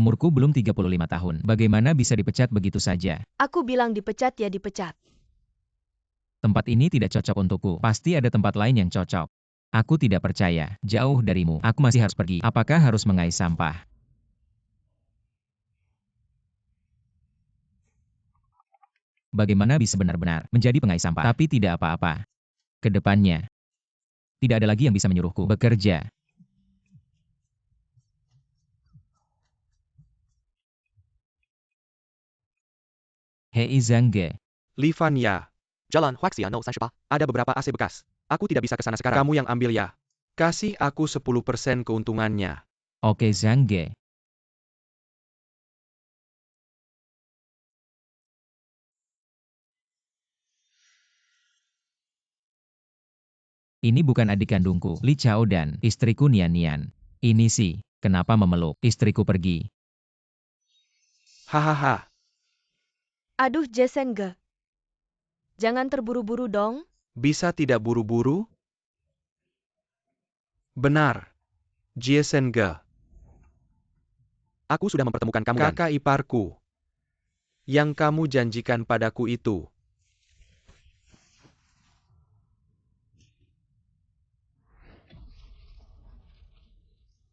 Umurku belum 35 tahun. Bagaimana bisa dipecat begitu saja? Aku bilang dipecat ya dipecat. Tempat ini tidak cocok untukku. Pasti ada tempat lain yang cocok. Aku tidak percaya. Jauh darimu. Aku masih harus pergi. Apakah harus mengais sampah? Bagaimana bisa benar-benar menjadi pengais sampah, tapi tidak apa-apa? Kedepannya, tidak ada lagi yang bisa menyuruhku bekerja. Hei Zhangge, Li ya. Jalan Huaxia No 38. Ada beberapa AC bekas. Aku tidak bisa ke sana sekarang. Kamu yang ambil ya. Kasih aku 10% keuntungannya. oke Zhangge. Ini bukan adik kandungku, Li Chao dan istriku Nian Nian. Ini sih, kenapa memeluk istriku pergi? Hahaha. Aduh Jesenge. Jangan terburu-buru dong. Bisa tidak buru-buru? Benar. Jiesenge. Aku sudah mempertemukan kamu kakak iparku. Yang kamu janjikan padaku itu.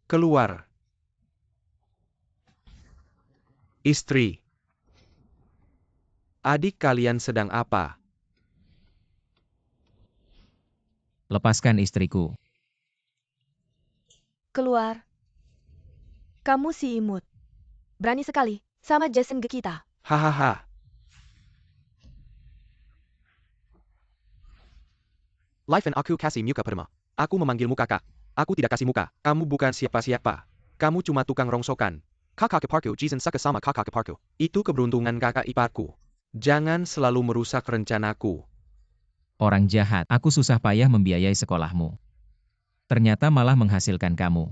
Keluar. Istri. Adik kalian sedang apa? Lepaskan istriku. Keluar. Kamu si imut. Berani sekali sama Jesenge kita. Hahaha. Life and aku kasih muka perma. Aku memanggilmu kakak. Aku tidak kasih muka. Kamu bukan siapa-siapa. Kamu cuma tukang rongsokan. Kakak iparku Jisen suka sama kakak iparku. Itu keberuntungan kakak iparku. Jangan selalu merusak rencanaku. Orang jahat, aku susah payah membiayai sekolahmu. Ternyata malah menghasilkan kamu.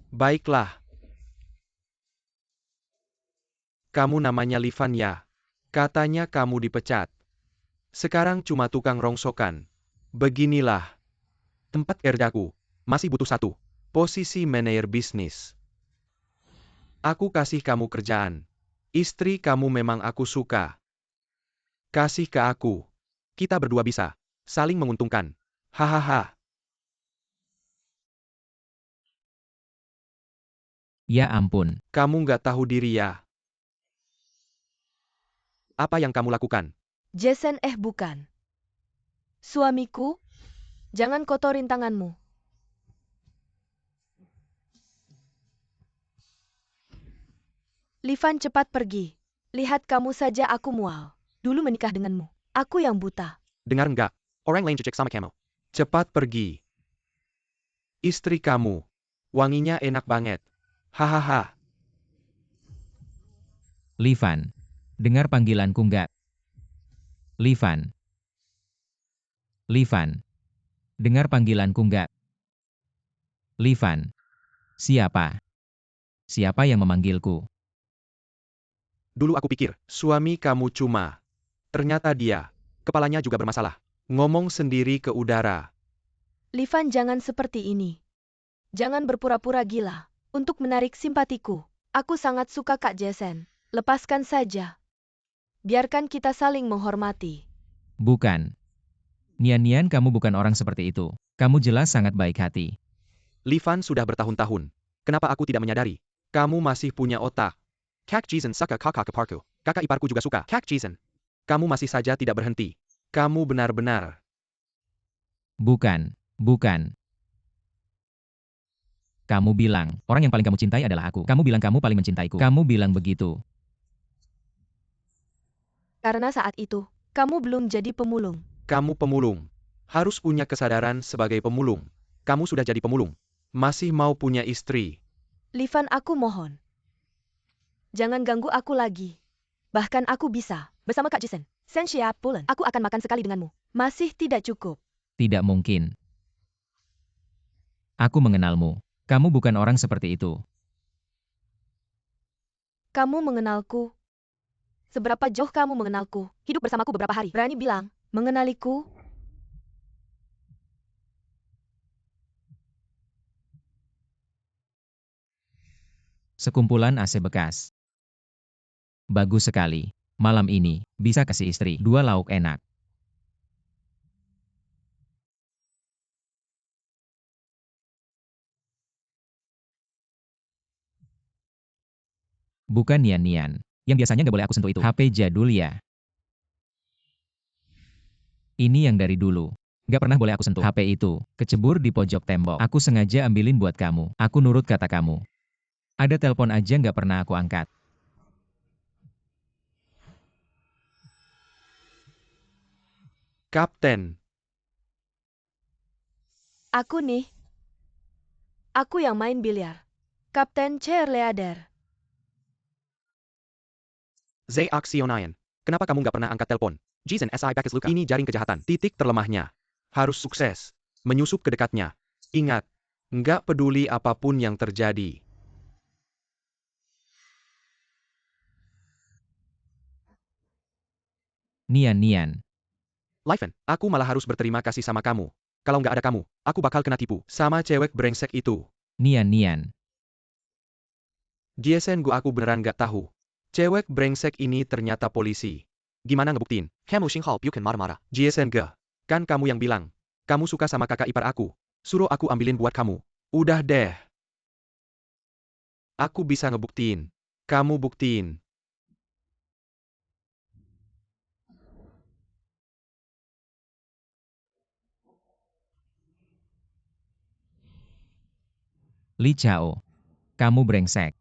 Baiklah. Kamu namanya Livan ya. Katanya kamu dipecat. Sekarang cuma tukang rongsokan. Beginilah. Tempat kerjaku. Masih butuh satu. Posisi manajer bisnis. Aku kasih kamu kerjaan. Istri kamu memang aku suka. Kasih ke aku. Kita berdua bisa. Saling menguntungkan. Hahaha. Ya ampun. Kamu nggak tahu diri ya. Apa yang kamu lakukan? Jason bukan. Suamiku, jangan kotorin tanganmu. Livan cepat pergi. Lihat kamu saja aku mual. Dulu menikah denganmu. Aku yang buta. Dengar nggak? Orang lain cecek sama kamu. Cepat pergi. Istri kamu. Wanginya enak banget. Hahaha. Livan. Dengar panggilanku nggak? Livan. Livan. Dengar panggilanku nggak? Livan. Siapa? Siapa yang memanggilku? Dulu aku pikir, suami kamu cuma. Ternyata dia. Kepalanya juga bermasalah. Ngomong sendiri ke udara. Livan jangan seperti ini. Jangan berpura-pura gila. Untuk menarik simpatiku. Aku sangat suka Kak Jason. Lepaskan saja. Biarkan kita saling menghormati. Bukan. Nian-Nian, kamu bukan orang seperti itu. Kamu jelas sangat baik hati. Livan sudah bertahun-tahun. Kenapa aku tidak menyadari? Kamu masih punya otak. Kak Jisen suka kakak iparku. Kakak iparku juga suka Kak Jisen. Kamu masih saja tidak berhenti. Kamu benar-benar. Bukan. Bukan. Kamu bilang, orang yang paling kamu cintai adalah aku. Kamu bilang kamu paling mencintaiku. Kamu bilang begitu. Karena saat itu, kamu belum jadi pemulung. Kamu pemulung. Harus punya kesadaran sebagai pemulung. Kamu sudah jadi pemulung. Masih mau punya istri. Livan, aku mohon. Jangan ganggu aku lagi. Bahkan aku bisa, bersama Kak Jason. Sensia Pulen, aku akan makan sekali denganmu. Masih tidak cukup. Tidak mungkin. Aku mengenalmu. Kamu bukan orang seperti itu. Kamu mengenalku. Seberapa jauh kamu mengenalku? Hidup bersamaku beberapa hari. Berani bilang, mengenaliku? Sekumpulan AC bekas. Bagus sekali. Malam ini, bisa kasih istri 2 lauk enak. Bukan Nian-Nian. Yang biasanya nggak boleh aku sentuh itu. HP jadul ya. Ini yang dari dulu. Nggak pernah boleh aku sentuh. HP itu, kecebur di pojok tembok. Aku sengaja ambilin buat kamu. Aku nurut kata kamu. Ada telepon aja nggak pernah aku angkat. Kapten, Aku nih. Aku yang main biliar. Kapten Cheerleader. Zay Aksionayan. Kenapa kamu nggak pernah angkat telepon? Jason SI Packers Luka. Ini jaring kejahatan. Titik terlemahnya. Harus sukses. Menyusup ke dekatnya. Ingat, nggak peduli apapun yang terjadi. Nian-Nian. Liven, aku malah harus berterima kasih sama kamu. Kalau nggak ada kamu, aku bakal kena tipu. Sama cewek brengsek itu. Nian-Nian. Jason aku beneran nggak tahu. Cewek brengsek ini ternyata polisi. Gimana ngebuktiin? Kamu Xinghao bukan marah-marah. Jason kan kamu yang bilang. Kamu suka sama kakak ipar aku. Suruh aku ambilin buat kamu. Udah deh. Aku bisa ngebuktiin. Kamu buktiin. Li Chao. Kamu brengsek.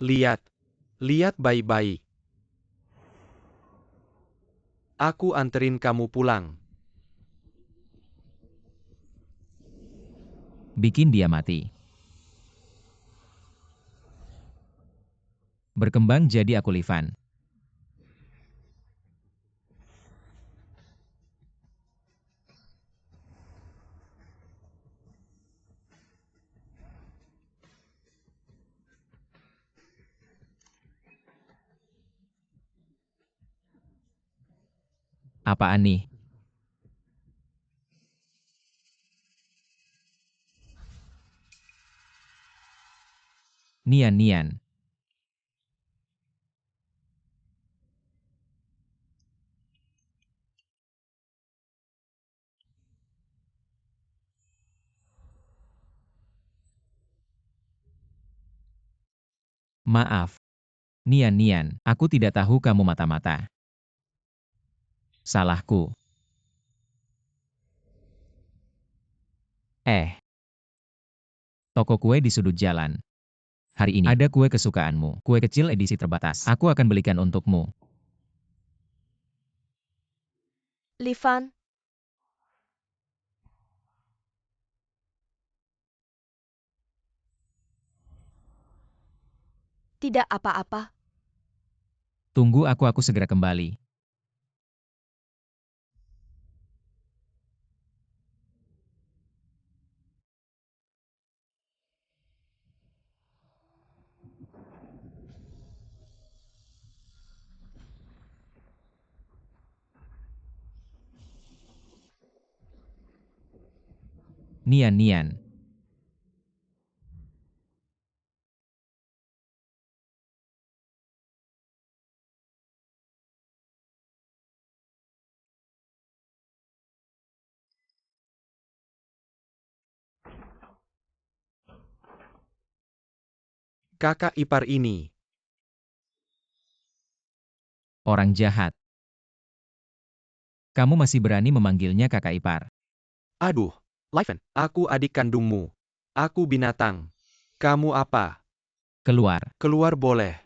Lihat. Lihat baik-baik. Aku anterin kamu pulang. Bikin dia mati. Berkembang jadi aku Livan. Apaan nih? Nian-Nian. Maaf. Nian-Nian, aku tidak tahu kamu mata-mata. Salahku. Toko kue di sudut jalan. Hari ini ada kue kesukaanmu. Kue kecil edisi terbatas. Aku akan belikan untukmu. Livan. Tidak apa-apa. Tunggu aku segera kembali. Nian-Nian. Kakak ipar ini. Orang jahat. Kamu masih berani memanggilnya kakak ipar. Aduh. Liven, aku adik kandungmu. Aku binatang. Kamu apa? Keluar. Keluar boleh.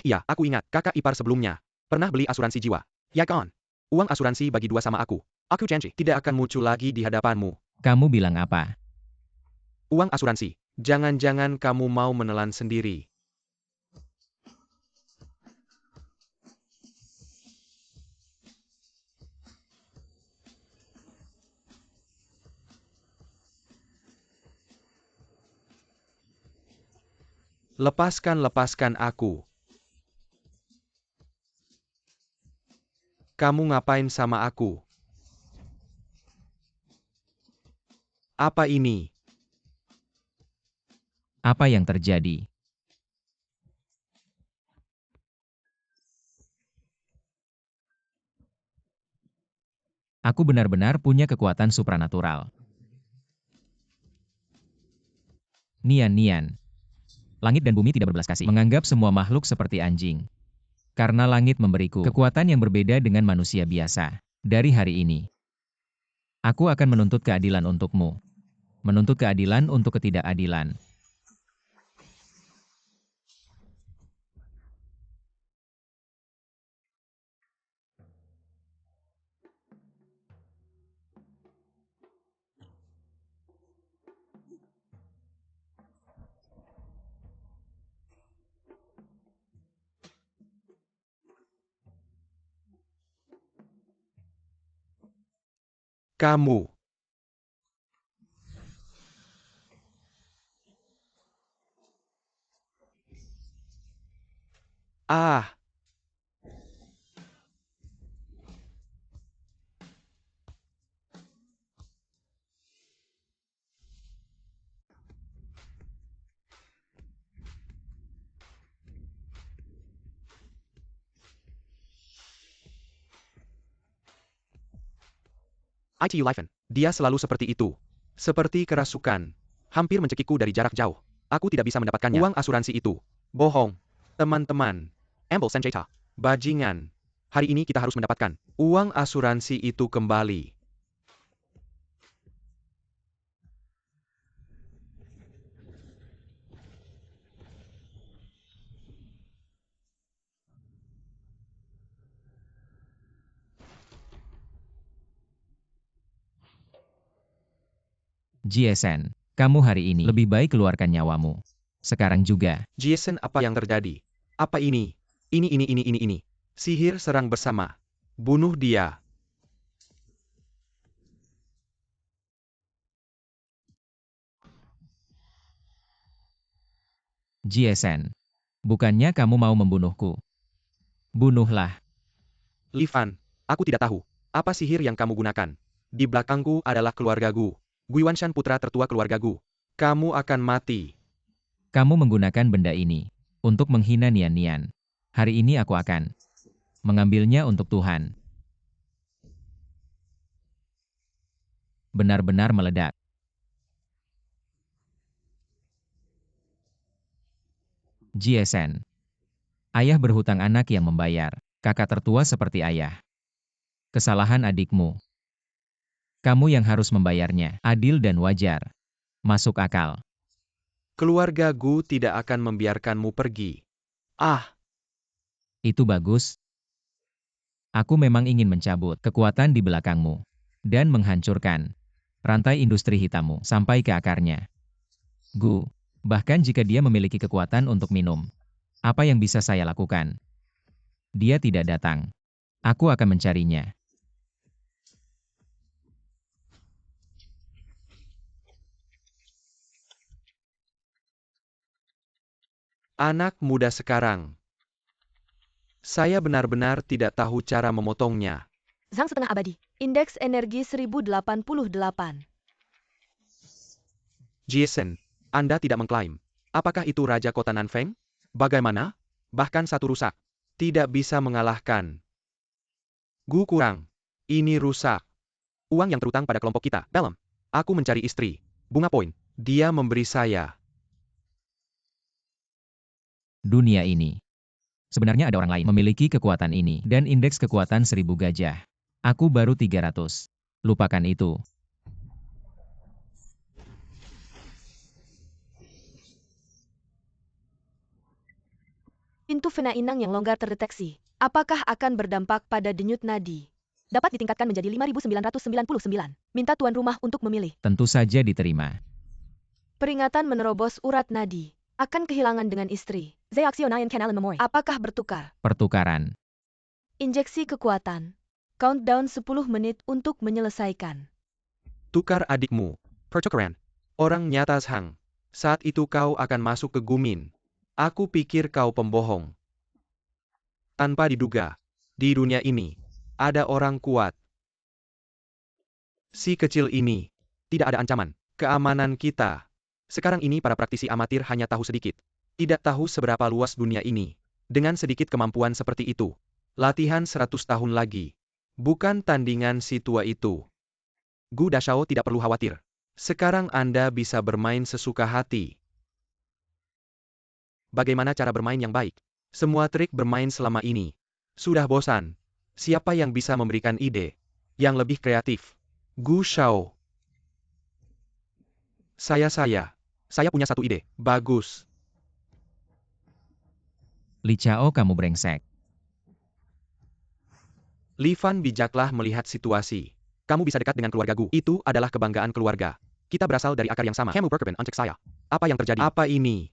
Ya, aku ingat, kakak ipar sebelumnya. Pernah beli asuransi jiwa. Ya kan? Uang asuransi bagi dua sama aku. Aku janji, tidak akan muncul lagi di hadapanmu. Kamu bilang apa? Uang asuransi. Jangan-jangan kamu mau menelan sendiri. Lepaskan aku. Kamu ngapain sama aku? Apa ini? Apa yang terjadi? Aku benar-benar punya kekuatan supranatural. Nian. Langit dan bumi tidak berbelas kasih. Menganggap semua makhluk seperti anjing. Karena langit memberiku kekuatan yang berbeda dengan manusia biasa. Dari hari ini, aku akan menuntut keadilan untukmu. Menuntut keadilan untuk ketidakadilan. Kamu. Ah, ITU Lifen. Dia selalu seperti itu. Seperti kerasukan. Hampir mencekikku dari jarak jauh. Aku tidak bisa mendapatkannya. Uang asuransi itu. Bohong. Teman-teman. Embel Senjata. Bajingan. Hari ini kita harus mendapatkan uang asuransi itu kembali. Jason, kamu hari ini lebih baik keluarkan nyawamu. Sekarang juga. Jason, apa yang terjadi? Apa ini? Ini. Sihir serang bersama. Bunuh dia. Jason, bukannya kamu mau membunuhku? Bunuhlah. Livan, aku tidak tahu. Apa sihir yang kamu gunakan? Di belakangku adalah keluargaku. Guiwanshan putra tertua keluargaku. Kamu akan mati. Kamu menggunakan benda ini untuk menghina Nian. Hari ini aku akan mengambilnya untuk Tuhan. Benar-benar meledak. Jason, ayah berhutang anak yang membayar. Kakak tertua seperti ayah. Kesalahan adikmu. Kamu yang harus membayarnya. Adil dan wajar. Masuk akal. Keluargaku tidak akan membiarkanmu pergi. Ah, Itu bagus. Aku memang ingin mencabut kekuatan di belakangmu dan menghancurkan rantai industri hitammu sampai ke akarnya. Bahkan jika dia memiliki kekuatan untuk minum, apa yang bisa saya lakukan? Dia tidak datang. Aku akan mencarinya. anak muda sekarang. Saya benar-benar tidak tahu cara memotongnya. Zhang setengah abadi. Indeks energi 1088. Jason, Anda tidak mengklaim. Apakah itu Raja Kota Nanfeng? Bagaimana? Bahkan satu rusak. Tidak bisa mengalahkan. Gu kurang. Ini rusak. Uang yang terutang pada kelompok kita. Pelem. Aku mencari istri. Bunga poin. Dia memberi saya. Dunia ini. Sebenarnya ada orang lain memiliki kekuatan ini dan indeks kekuatan 1000 gajah. Aku baru 300. Lupakan itu. Pintu vena inang yang longgar terdeteksi. Apakah akan berdampak pada denyut nadi? Dapat ditingkatkan menjadi 5.999. Minta tuan rumah untuk memilih. Tentu saja diterima. Peringatan menerobos urat nadi. Akan kehilangan dengan istri. Zeaxionayan Canal Memory. Apakah bertukar? Pertukaran. Injeksi kekuatan. Countdown 10 menit untuk menyelesaikan. Tukar adikmu. Pertukaran. Orang nyata Zhang. Saat itu kau akan masuk ke Gumin. Aku pikir kau pembohong. Tanpa diduga. Di dunia ini. Ada orang kuat. Si kecil ini. Tidak ada ancaman. Keamanan kita. Sekarang ini para praktisi amatir hanya tahu sedikit. Tidak tahu seberapa luas dunia ini. Dengan sedikit kemampuan seperti itu. Latihan 100 tahun lagi. Bukan tandingan si tua itu. Gu Dashao tidak perlu khawatir. Sekarang Anda bisa bermain sesuka hati. Bagaimana cara bermain yang baik? Semua trik bermain selama ini. Sudah bosan. Siapa yang bisa memberikan ide yang lebih kreatif? Gu Shao. Saya punya satu ide. Bagus. Li Chao, kamu brengsek. Li Fan bijaklah melihat situasi. Kamu bisa dekat dengan keluarga Gu. Itu adalah kebanggaan keluarga. Kita berasal dari akar yang sama. Kamu berkorban untuk saya. Apa yang terjadi? Apa ini?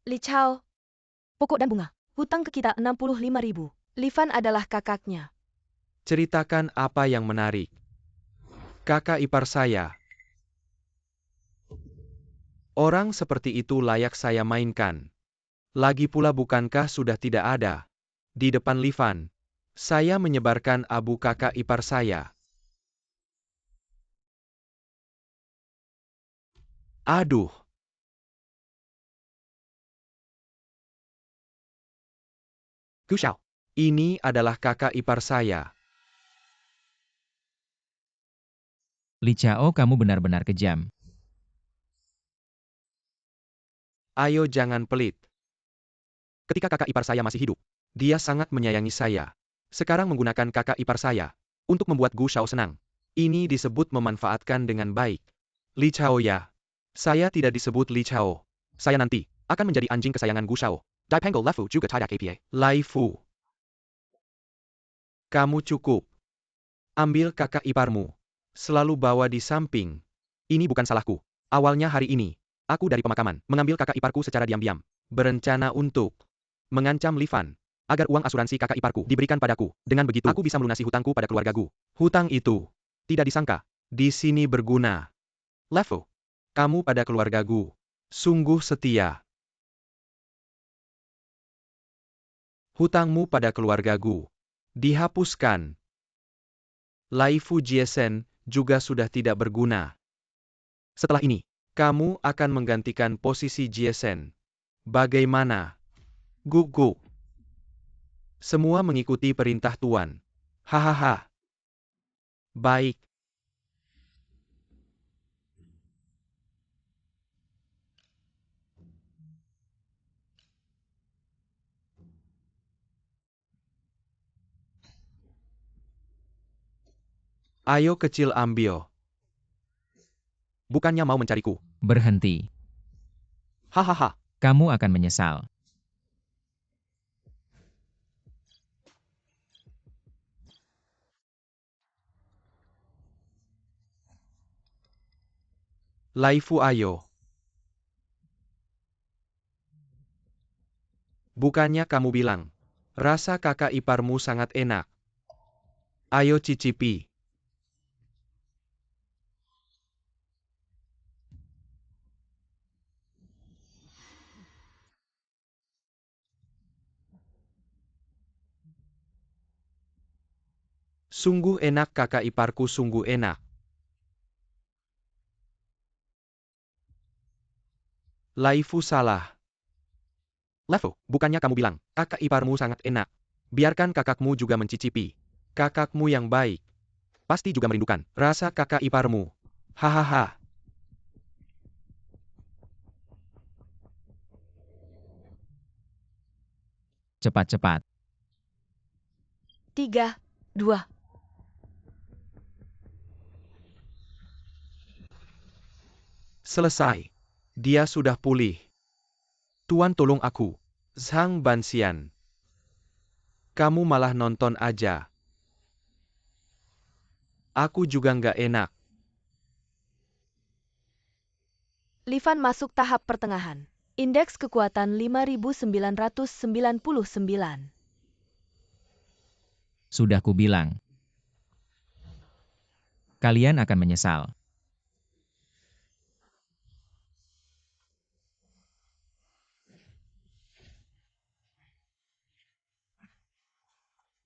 Li Chao. Pokok dan bunga. Hutang ke kita 65.000. Li Fan adalah kakaknya. Ceritakan apa yang menarik. Kakak ipar saya. Orang seperti itu layak saya mainkan. Lagi pula bukankah sudah tidak ada? Di depan Li Fan. Saya menyebarkan abu kakak ipar saya. Aduh. Gu Shao. Ini adalah kakak ipar saya. Li Chao, kamu benar-benar kejam. Ayo jangan pelit. Ketika kakak ipar saya masih hidup, dia sangat menyayangi saya. Sekarang menggunakan kakak ipar saya untuk membuat Gu Shao senang. Ini disebut memanfaatkan dengan baik. Li Chao ya. Saya tidak disebut Li Chao. Saya nanti akan menjadi anjing kesayangan Gu Shao. Dai Pangle Lefu juga tidak KPA. Lai Fu. Kamu cukup. Ambil kakak iparmu. Selalu bawa di samping. Ini bukan salahku. Awalnya hari ini, aku dari pemakaman, mengambil kakak iparku secara diam-diam. Berencana untuk mengancam Li Fan, agar uang asuransi kakak iparku diberikan padaku. Dengan begitu, aku bisa melunasi hutangku pada keluarga Gu. Hutang itu, tidak disangka, di sini berguna. Lefu, kamu pada keluarga Gu. Sungguh setia. Hutangmu pada keluarga Gu dihapuskan. Lai Fu Jiesen juga sudah tidak berguna. Setelah ini, kamu akan menggantikan posisi Jiesen. Bagaimana? Gu. Semua mengikuti perintah Tuan. Hahaha. Baik. Ayo kecil ambil. Bukannya mau mencariku. Berhenti. Hahaha. Kamu akan menyesal. Lai Fu ayo. Bukannya kamu bilang, rasa kakak iparmu sangat enak. Ayo cicipi. Sungguh enak kakak iparku, sungguh enak. Lai Fu salah. Lefu, bukannya kamu bilang, kakak iparmu sangat enak. Biarkan kakakmu juga mencicipi. Kakakmu yang baik. Pasti juga merindukan rasa kakak iparmu. Hahaha. Cepat-cepat. 3, 2. Selesai. Dia sudah pulih. Tuan tolong aku. Zhang Banxian. Kamu malah nonton aja. Aku juga nggak enak. Li Fan masuk tahap pertengahan. Indeks kekuatan 5.999. Sudah kubilang. Kalian akan menyesal.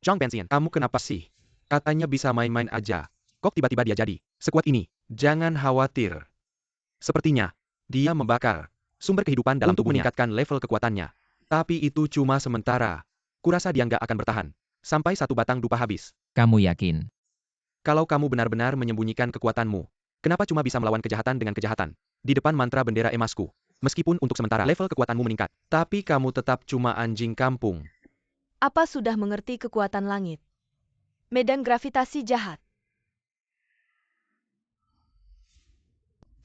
Zhang Banxian, kamu kenapa sih? Katanya bisa main-main aja. Kok Kok tiba-tiba dia jadi sekuat ini? Jangan khawatir. Sepertinya, dia membakar sumber kehidupan dalam tubuhnya untuk meningkatkan level kekuatannya. Tapi itu cuma sementara. Kurasa dia nggak akan bertahan sampai satu batang dupa habis. Kamu yakin? Kalau kamu benar-benar menyembunyikan kekuatanmu, kenapa cuma bisa melawan kejahatan dengan kejahatan? Di depan mantra bendera emasku. Meskipun untuk sementara level kekuatanmu meningkat, tapi kamu tetap cuma anjing kampung. Apa sudah mengerti kekuatan langit? Medan gravitasi jahat.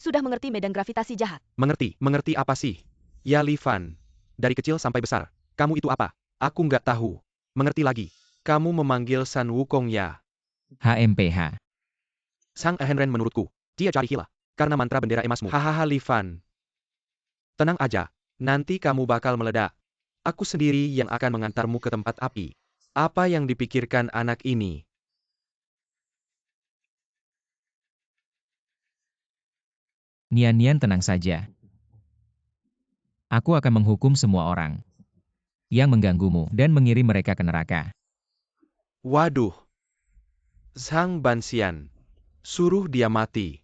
Sudah mengerti medan gravitasi jahat? Mengerti? Mengerti apa sih? Ya Li Fan. Dari kecil sampai besar, kamu itu apa? Aku nggak tahu. Mengerti lagi. Kamu memanggil San Wukong ya? HMPH. Sang Ehenren menurutku, dia cari hila. Karena mantra bendera emasmu. Hahaha Li Fan. Tenang aja. Nanti kamu bakal meledak. Aku sendiri yang akan mengantarmu ke tempat api. Apa yang dipikirkan anak ini? Nian-Nian tenang saja. Aku akan menghukum semua orang yang mengganggumu dan mengirim mereka ke neraka. Waduh. Sang Bansian. Suruh dia mati.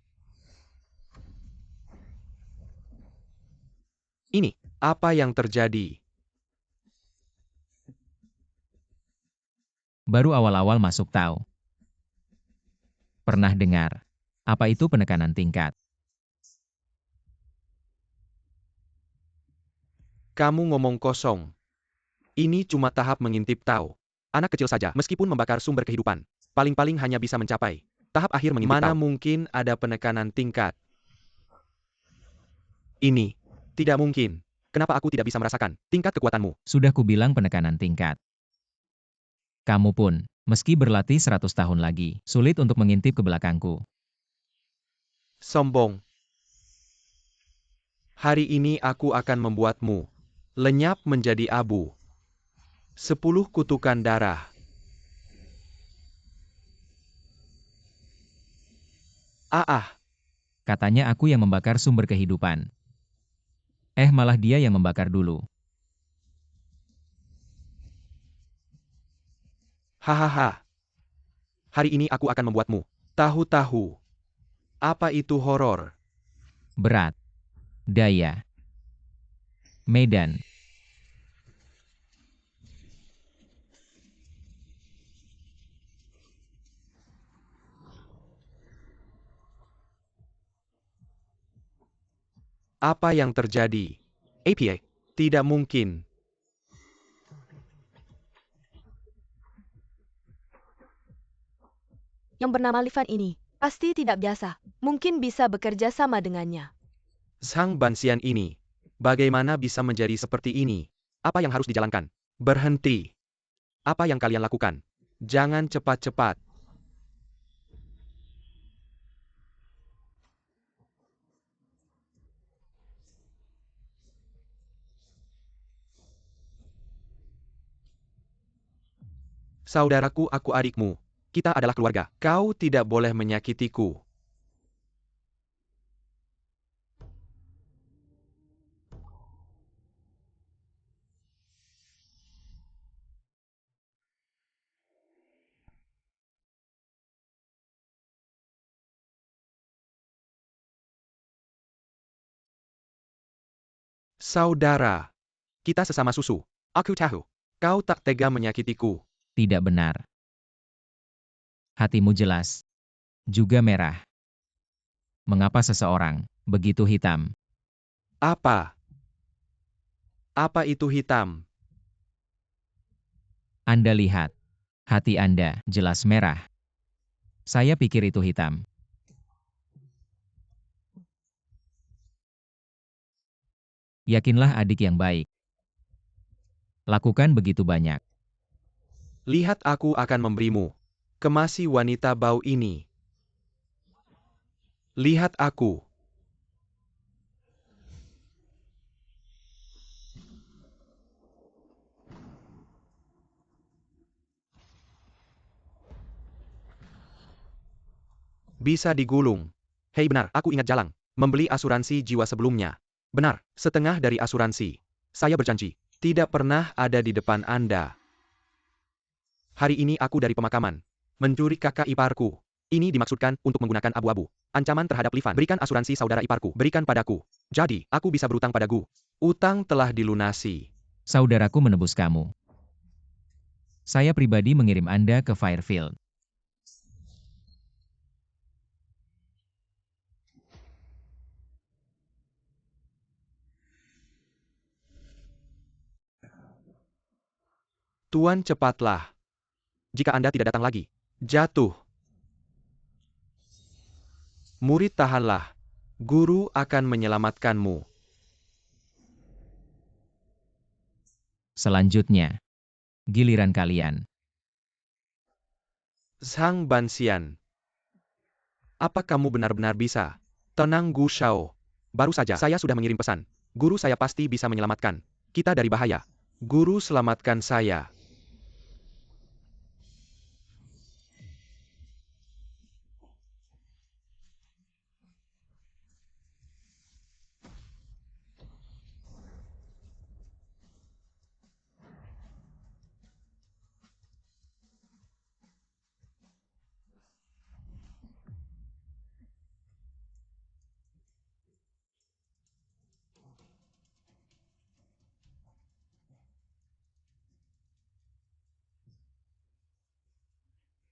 Ini, apa yang terjadi? Baru awal-awal masuk tahu. Pernah dengar? Apa itu penekanan tingkat? Kamu ngomong kosong. Ini cuma tahap mengintip tahu. Anak kecil saja, meskipun membakar sumber kehidupan, paling-paling hanya bisa mencapai tahap akhir mengintip tahu. Mana mungkin ada penekanan tingkat? Ini, tidak mungkin. Kenapa aku tidak bisa merasakan tingkat kekuatanmu? Sudah kubilang penekanan tingkat. Kamu pun, meski berlatih 100 tahun lagi, sulit untuk mengintip ke belakangku. Sombong. Hari ini aku akan membuatmu lenyap menjadi abu. 10 kutukan darah. Katanya aku yang membakar sumber kehidupan. Malah dia yang membakar dulu. Hahaha. Hari ini aku akan membuatmu tahu-tahu. Apa itu horor? Berat. Daya. Medan. Apa yang terjadi? APA? Tidak mungkin. Yang bernama Li Fan ini pasti tidak biasa. Mungkin bisa bekerja sama dengannya. Sang Bansian ini, bagaimana bisa menjadi seperti ini? Apa yang harus dijalankan? Berhenti. Apa yang kalian lakukan? Jangan cepat-cepat. Saudaraku, aku adikmu. Kita adalah keluarga. Kau tidak boleh menyakitiku. Saudara. Kita sesama susu. Aku tahu. Kau tak tega menyakitiku. Tidak benar. Hatimu jelas. Juga merah. Mengapa seseorang begitu hitam? Apa? Apa itu hitam? Anda lihat. Hati Anda jelas merah. Saya pikir itu hitam. Yakinlah adik yang baik. Lakukan begitu banyak. Lihat, aku akan memberimu kemasi wanita bau ini. Lihat aku. Bisa digulung. Hei, benar, aku ingat Jalang. Membeli asuransi jiwa sebelumnya. Benar, setengah dari asuransi. Saya berjanji, tidak pernah ada di depan Anda. Hari ini aku dari pemakaman. Mencuri kakak iparku. Ini dimaksudkan untuk menggunakan abu-abu. Ancaman terhadap Li Fan. Berikan asuransi saudara iparku. Berikan padaku. Jadi, aku bisa berutang pada Gu. Utang telah dilunasi. Saudaraku menebus kamu. Saya pribadi mengirim Anda ke Fairfield. Tuan cepatlah. Jika Anda tidak datang lagi. Jatuh. Murid tahanlah. Guru akan menyelamatkanmu. Selanjutnya, giliran kalian. Zhang Banxian. Apa kamu benar-benar bisa? Tenang Gu Shao. Baru saja saya sudah mengirim pesan. Guru saya pasti bisa menyelamatkan kita dari bahaya. Guru selamatkan saya.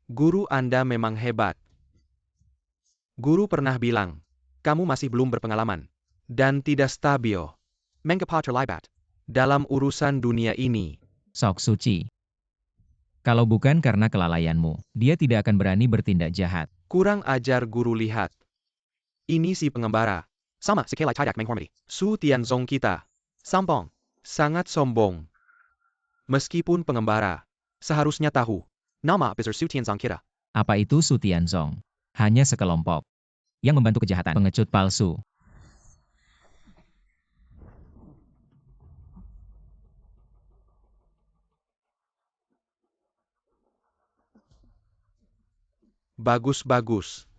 Guru Anda memang hebat. Guru pernah bilang, kamu masih belum berpengalaman dan tidak stabil. Mengapa terlibat dalam urusan dunia ini? Sok Suci. Kalau bukan karena kelalaianmu, dia tidak akan berani bertindak jahat. Kurang ajar guru lihat. Ini si pengembara. Sama sekali tidak menghormati. Su Tianzong kita. Sampong. Sangat sombong. Meskipun pengembara, seharusnya tahu. Nama besar Su Tianzong kita. Apa itu Su Tianzong? Hanya sekelompok yang membantu kejahatan pengecut palsu. Bagus-bagus.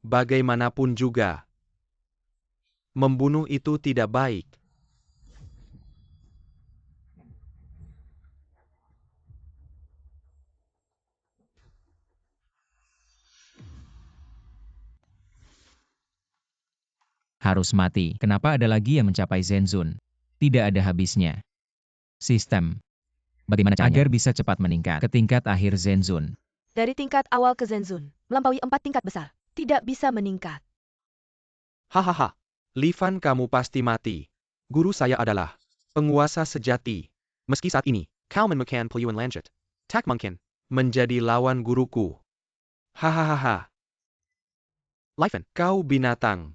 Bagaimanapun juga, membunuh itu tidak baik. Harus mati. Kenapa ada lagi yang mencapai Zenzun? Tidak ada habisnya. Sistem. Bagaimana caranya agar bisa cepat meningkat ke tingkat akhir Zenzun? Dari tingkat awal ke Zenzun, melampaui 4 tingkat besar. Tidak bisa meningkat. Hahaha. Li Fan kamu pasti mati. Guru saya adalah penguasa sejati. Meski saat ini, kau menemukan peluang lanjut. Tak mungkin menjadi lawan guruku. Hahaha. Li Fan, kau binatang.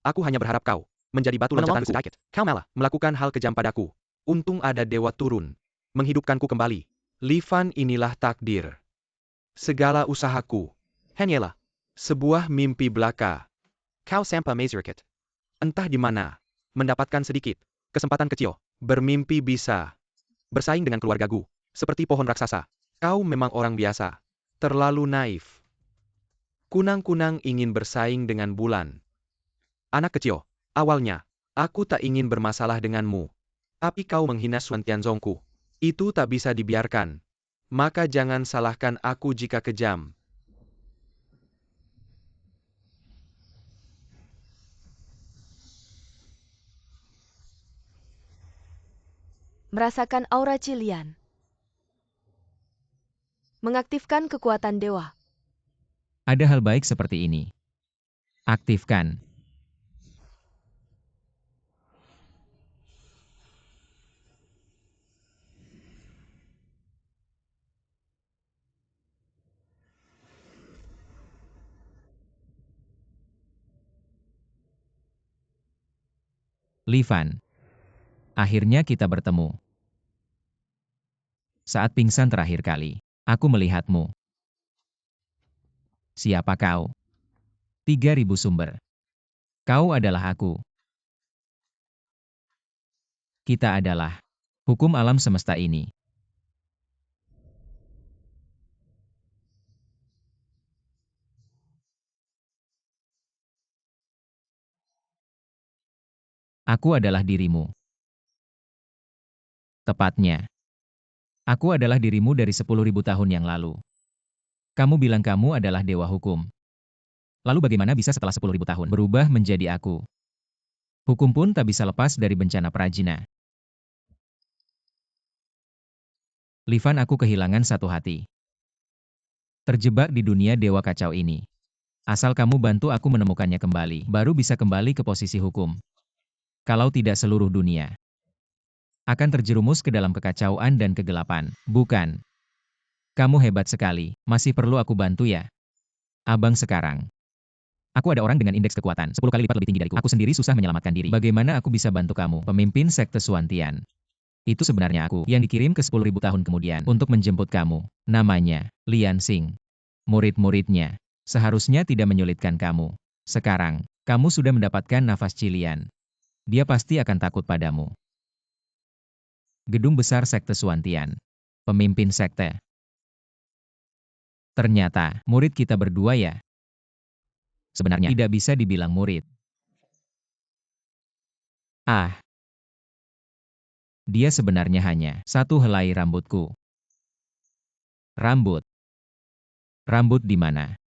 Aku hanya berharap kau menjadi batu loncatanku sedikit. Kau malah melakukan hal kejam padaku. Untung ada dewa turun, menghidupkanku kembali. Li Fan inilah takdir. Segala usahaku hanyalah sebuah mimpi belaka. Kau sampai mazerket. Entah di mana, mendapatkan sedikit kesempatan kecil, bermimpi bisa bersaing dengan keluargaku, seperti pohon raksasa. Kau memang orang biasa, terlalu naif. Kunang-kunang ingin bersaing dengan bulan. Anak kecil, awalnya, aku tak ingin bermasalah denganmu. Tapi kau menghina Sun Tianzongku. Itu tak bisa dibiarkan. Maka jangan salahkan aku jika kejam. Merasakan aura Cilian. Mengaktifkan kekuatan dewa. Ada hal baik seperti ini. Aktifkan. Li Fan. Akhirnya kita bertemu. Saat pingsan terakhir kali, aku melihatmu. Siapa kau? 3000 sumber. Kau adalah aku. Kita adalah hukum alam semesta ini. Aku adalah dirimu. Tepatnya, aku adalah dirimu dari 10.000 tahun yang lalu. Kamu bilang kamu adalah dewa hukum. Lalu bagaimana bisa setelah 10.000 tahun berubah menjadi aku? Hukum pun tak bisa lepas dari bencana Prajina. Li Fan, aku kehilangan satu hati. Terjebak di dunia dewa kacau ini. Asal kamu bantu aku menemukannya kembali, baru bisa kembali ke posisi hukum. Kalau tidak, seluruh dunia akan terjerumus ke dalam kekacauan dan kegelapan. Bukan. Kamu hebat sekali, masih perlu aku bantu ya? Abang sekarang. Aku ada orang dengan indeks kekuatan 10 kali lipat lebih tinggi dariku. Aku sendiri susah menyelamatkan diri. Bagaimana aku bisa bantu kamu, pemimpin sekte Suantian? Itu sebenarnya aku, yang dikirim ke 10.000 tahun kemudian, untuk menjemput kamu. Namanya, Lian Xing. Murid-muridnya, seharusnya tidak menyulitkan kamu. Sekarang, kamu sudah mendapatkan nafas Cilian. Dia pasti akan takut padamu. Gedung besar sekte Suantian. Pemimpin sekte. Ternyata, murid kita berdua ya. Sebenarnya, tidak bisa dibilang murid. Ah, dia sebenarnya hanya satu helai rambutku. Rambut. Rambut di mana?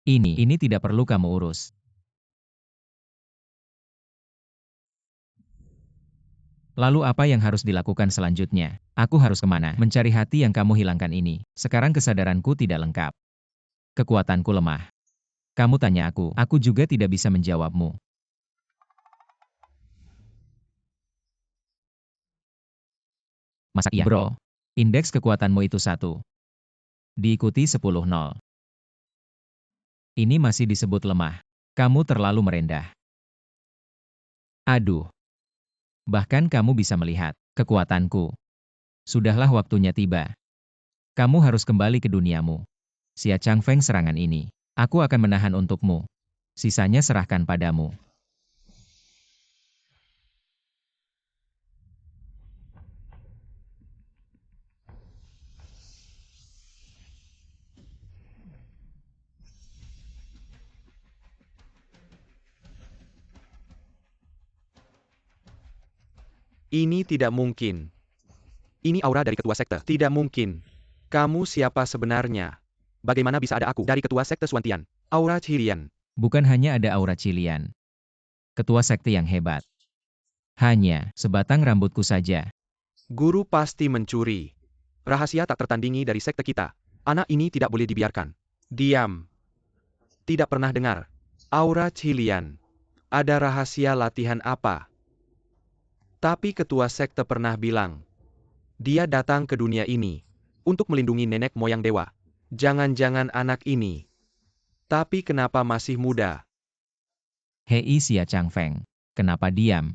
Ini tidak perlu kamu urus. Lalu apa yang harus dilakukan selanjutnya? Aku harus kemana? Mencari hati yang kamu hilangkan ini. Sekarang kesadaranku tidak lengkap. Kekuatanku lemah. Kamu tanya aku juga tidak bisa menjawabmu. Masa iya, bro? Indeks kekuatanmu itu 1. Diikuti 10-0. Ini masih disebut lemah. Kamu terlalu merendah. Aduh. Bahkan kamu bisa melihat kekuatanku. Sudahlah, waktunya tiba. Kamu harus kembali ke duniamu. Xia Changfeng, serangan ini aku akan menahan untukmu. Sisanya serahkan padamu. Ini tidak mungkin. Ini aura dari ketua sekte. Tidak mungkin. Kamu siapa sebenarnya? Bagaimana bisa ada aku dari ketua sekte Suantian? Aura Cilian. Bukan hanya ada aura Cilian. Ketua sekte yang hebat. Hanya sebatang rambutku saja. Guru pasti mencuri. Rahasia tak tertandingi dari sekte kita. Anak ini tidak boleh dibiarkan. Diam. Tidak pernah dengar. Aura Cilian. Ada rahasia latihan apa? Tapi ketua sekte pernah bilang. Dia datang ke dunia ini untuk melindungi nenek moyang dewa. Jangan-jangan anak ini. Tapi kenapa masih muda? Hei Xia Changfeng, kenapa diam?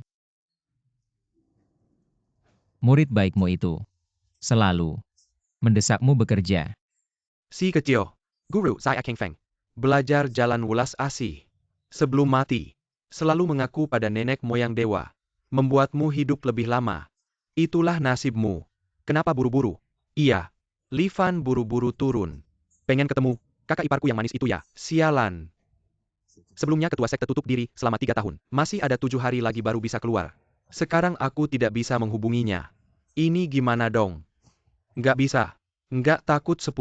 Murid baikmu itu selalu mendesakmu bekerja. Si kecil. Guru saya King Feng. Belajar jalan welas asih. Sebelum mati. Selalu mengaku pada nenek moyang dewa. Membuatmu hidup lebih lama. Itulah nasibmu. Kenapa buru-buru? Iya. Li Fan buru-buru turun. Pengen ketemu kakak iparku yang manis itu ya. Sialan. Sebelumnya ketua sekte tutup diri selama 3 tahun. Masih ada 7 hari lagi baru bisa keluar. Sekarang aku tidak bisa menghubunginya. Ini gimana dong? Nggak bisa. Nggak takut 10.000.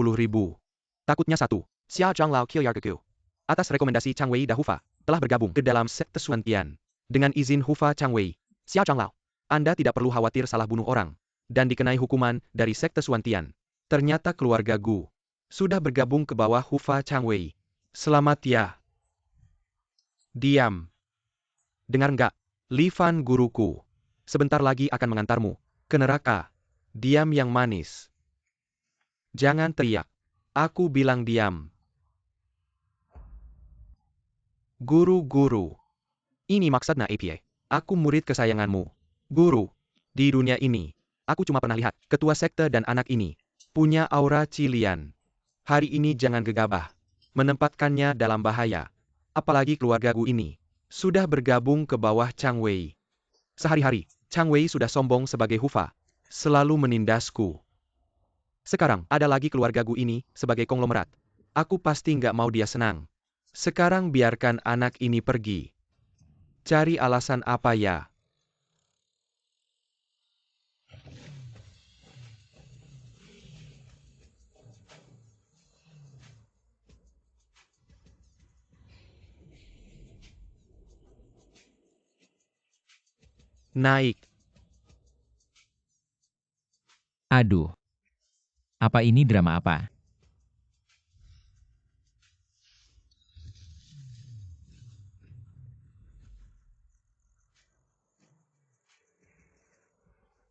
Takutnya 1. Xia Zhanglao Qilyargegu. Atas rekomendasi Chang Wei dan Hufa, telah bergabung ke dalam sekte Suantian. Dengan izin Hufa Chang Wei, Xia Zhanglao, Anda tidak perlu khawatir salah bunuh orang, dan dikenai hukuman dari sekte Suantian. Ternyata keluarga Gu sudah bergabung ke bawah Hufa Chang Wei. Selamat ya. Diam. Dengar nggak? Li Fan guruku. Sebentar lagi akan mengantarmu ke neraka. Diam yang manis. Jangan teriak. Aku bilang diam. Guru-guru. Ini maksudnya APA. Aku murid kesayanganmu. Guru. Di dunia ini, aku cuma pernah lihat ketua sekte dan anak ini punya aura Cilian. Hari ini jangan gegabah. Menempatkannya dalam bahaya. Apalagi keluarga Gu ini sudah bergabung ke bawah Chang Wei. Sehari-hari, Chang Wei sudah sombong sebagai Hufa. Selalu menindasku. Sekarang, ada lagi keluarga Gu ini sebagai konglomerat. Aku pasti nggak mau dia senang. Sekarang biarkan anak ini pergi. Cari alasan apa ya? Naik. Aduh, apa ini drama apa?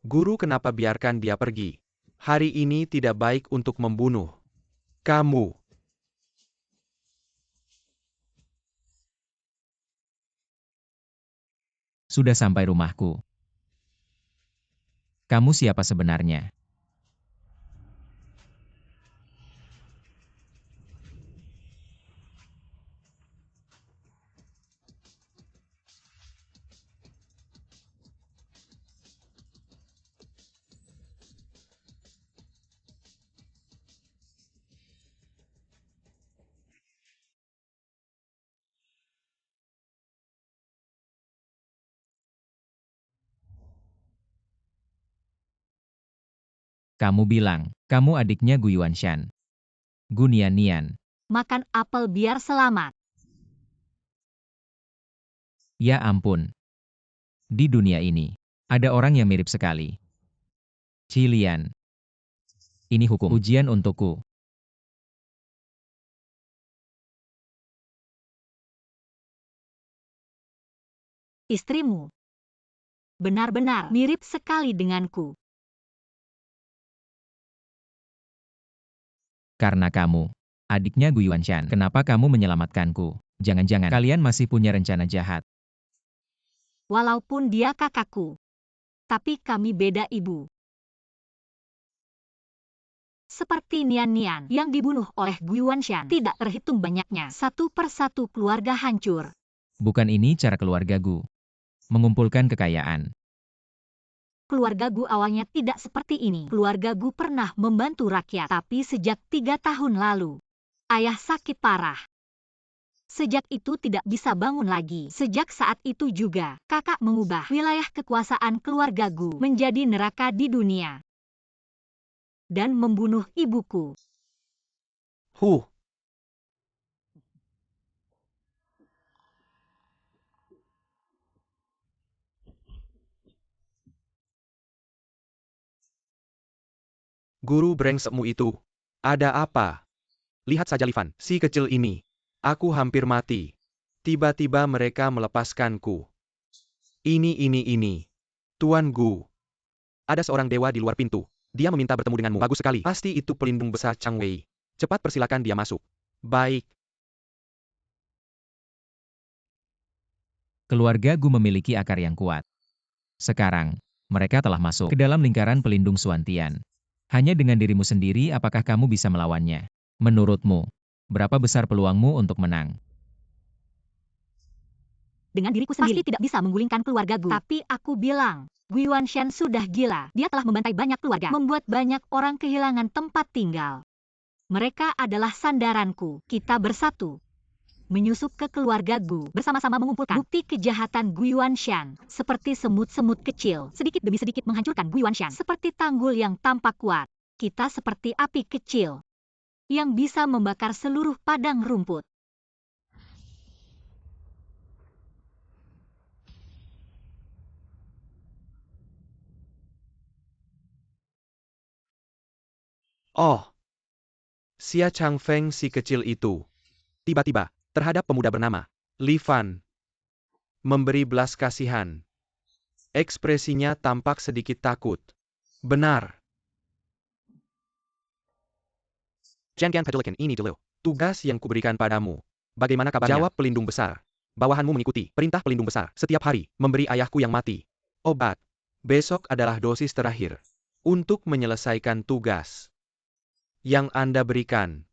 Guru, kenapa biarkan dia pergi? Hari ini tidak baik untuk membunuh kamu. Sudah sampai rumahku. Kamu siapa sebenarnya? Kamu bilang, kamu adiknya Gu Yuanshan. Gu Nian. Makan apel biar selamat. Ya ampun. Di dunia ini, ada orang yang mirip sekali. Cilian. Ini hukum ujian untukku. Istrimu benar-benar mirip sekali denganku. Karena kamu, adiknya Gu Yuanshan. Kenapa kamu menyelamatkanku? Jangan-jangan kalian masih punya rencana jahat. Walaupun dia kakakku, tapi kami beda ibu. Seperti Nian yang dibunuh oleh Gu Yuanshan, tidak terhitung banyaknya. Satu persatu keluarga hancur. Bukan ini cara keluarga Gu mengumpulkan kekayaan. Keluarga Gu awalnya tidak seperti ini. Keluarga Gu pernah membantu rakyat, tapi sejak 3 tahun lalu, ayah sakit parah. Sejak itu tidak bisa bangun lagi. Sejak saat itu juga, kakak mengubah wilayah kekuasaan keluarga Gu menjadi neraka di dunia. Dan membunuh ibuku. Huh. Guru brengsekmu itu. Ada apa? Lihat saja Li Fan, si kecil ini. Aku hampir mati. Tiba-tiba mereka melepaskanku. Ini. Tuan Gu. Ada seorang dewa di luar pintu. Dia meminta bertemu denganmu. Bagus sekali. Pasti itu pelindung besar Chang Wei. Cepat persilakan dia masuk. Baik. Keluarga Gu memiliki akar yang kuat. Sekarang, mereka telah masuk ke dalam lingkaran pelindung Suantian. Hanya dengan dirimu sendiri apakah kamu bisa melawannya? Menurutmu, berapa besar peluangmu untuk menang? Dengan diriku sendiri pasti tidak bisa menggulingkan keluarga Gu. Tapi aku bilang, Gu Yuanshan sudah gila. Dia telah membantai banyak keluarga, membuat banyak orang kehilangan tempat tinggal. Mereka adalah sandaranku. Kita bersatu, menyusup ke keluarga Gu, bersama-sama mengumpulkan bukti kejahatan Gu Yuanshan. Seperti semut-semut kecil, sedikit demi sedikit menghancurkan Gu Yuanshan. Seperti tanggul yang tampak kuat. Kita seperti api kecil, yang bisa membakar seluruh padang rumput. Oh. Xia Changfeng si kecil itu. Tiba-tiba, terhadap pemuda bernama Li Fan. Memberi belas kasihan. Ekspresinya tampak sedikit takut. Benar. Jangan pedulikan ini dulu. Tugas yang kuberikan padamu. Bagaimana kabarnya? Jawab pelindung besar. Bawahanmu mengikuti perintah pelindung besar. Setiap hari, memberi ayahku yang mati obat. Besok adalah dosis terakhir. Untuk menyelesaikan tugas yang Anda berikan.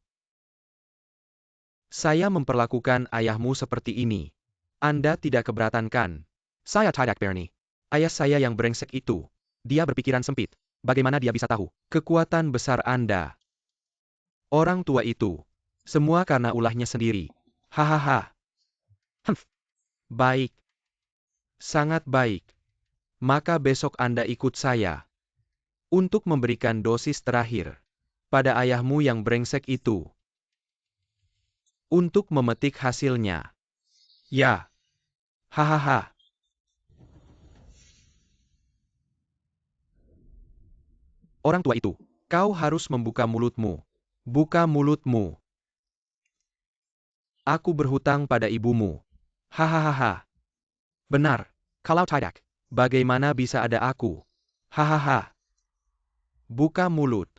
Saya memperlakukan ayahmu seperti ini. Anda tidak keberatan kan? Saya tidak berani. Ayah saya yang brengsek itu. Dia berpikiran sempit. Bagaimana dia bisa tahu kekuatan besar Anda? Orang tua itu. Semua karena ulahnya sendiri. Hahaha. Baik. Sangat baik. Maka besok Anda ikut saya. Untuk memberikan dosis terakhir. Pada ayahmu yang brengsek itu. Untuk memetik hasilnya. Ya. Hahaha. Orang tua itu. Kau harus membuka mulutmu. Buka mulutmu. Aku berhutang pada ibumu. Hahaha. Benar. Kalau tidak, bagaimana bisa ada aku? Hahaha. Buka mulut.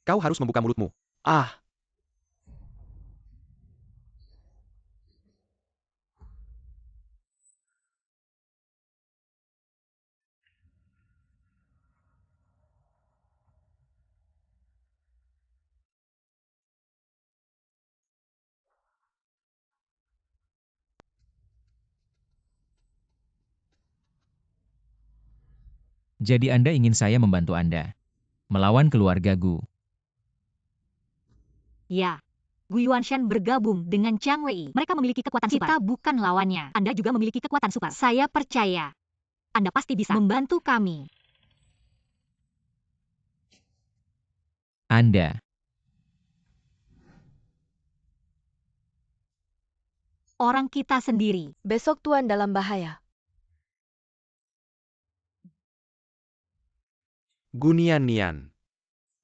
Kau harus membuka mulutmu. Ah. Jadi Anda ingin saya membantu Anda melawan keluarga Gu. Ya. Gu Yuanshan bergabung dengan Chang Wei. Mereka memiliki kekuatan super. Kita bukan lawannya. Anda juga memiliki kekuatan super. Saya percaya. Anda pasti bisa membantu kami. Anda. Orang kita sendiri. Besok Tuan dalam bahaya. Gunian-nian.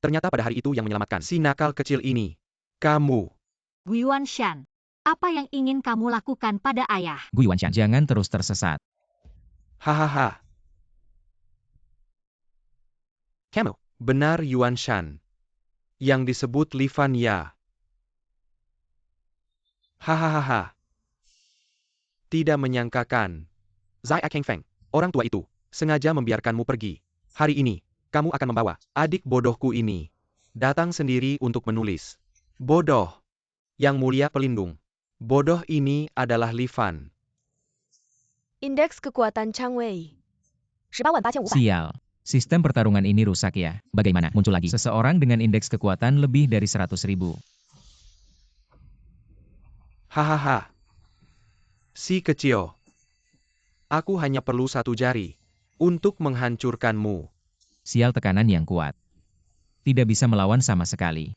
Ternyata pada hari itu yang menyelamatkan si nakal kecil ini. Kamu. Gu Yuanshan. Apa yang ingin kamu lakukan pada ayah? Gu Yuanshan, jangan terus tersesat. Hahaha. Kamu. Benar Yuanshan. Yang disebut Li Fan ya. Hahaha. Tidak menyangkakan. Zai Keng Feng. Orang tua itu. Sengaja membiarkanmu pergi. Hari ini. Kamu akan membawa adik bodohku ini. Datang sendiri untuk menulis. Bodoh. Yang mulia pelindung. Bodoh ini adalah Li Fan. Indeks kekuatan Chang Wei. 18,500. Sial. Sistem pertarungan ini rusak ya. Bagaimana? Muncul lagi seseorang dengan indeks kekuatan lebih dari 100.000. Hahaha. Si kecil. Aku hanya perlu satu jari. Untuk menghancurkanmu. Sial, tekanan yang kuat. Tidak bisa melawan sama sekali.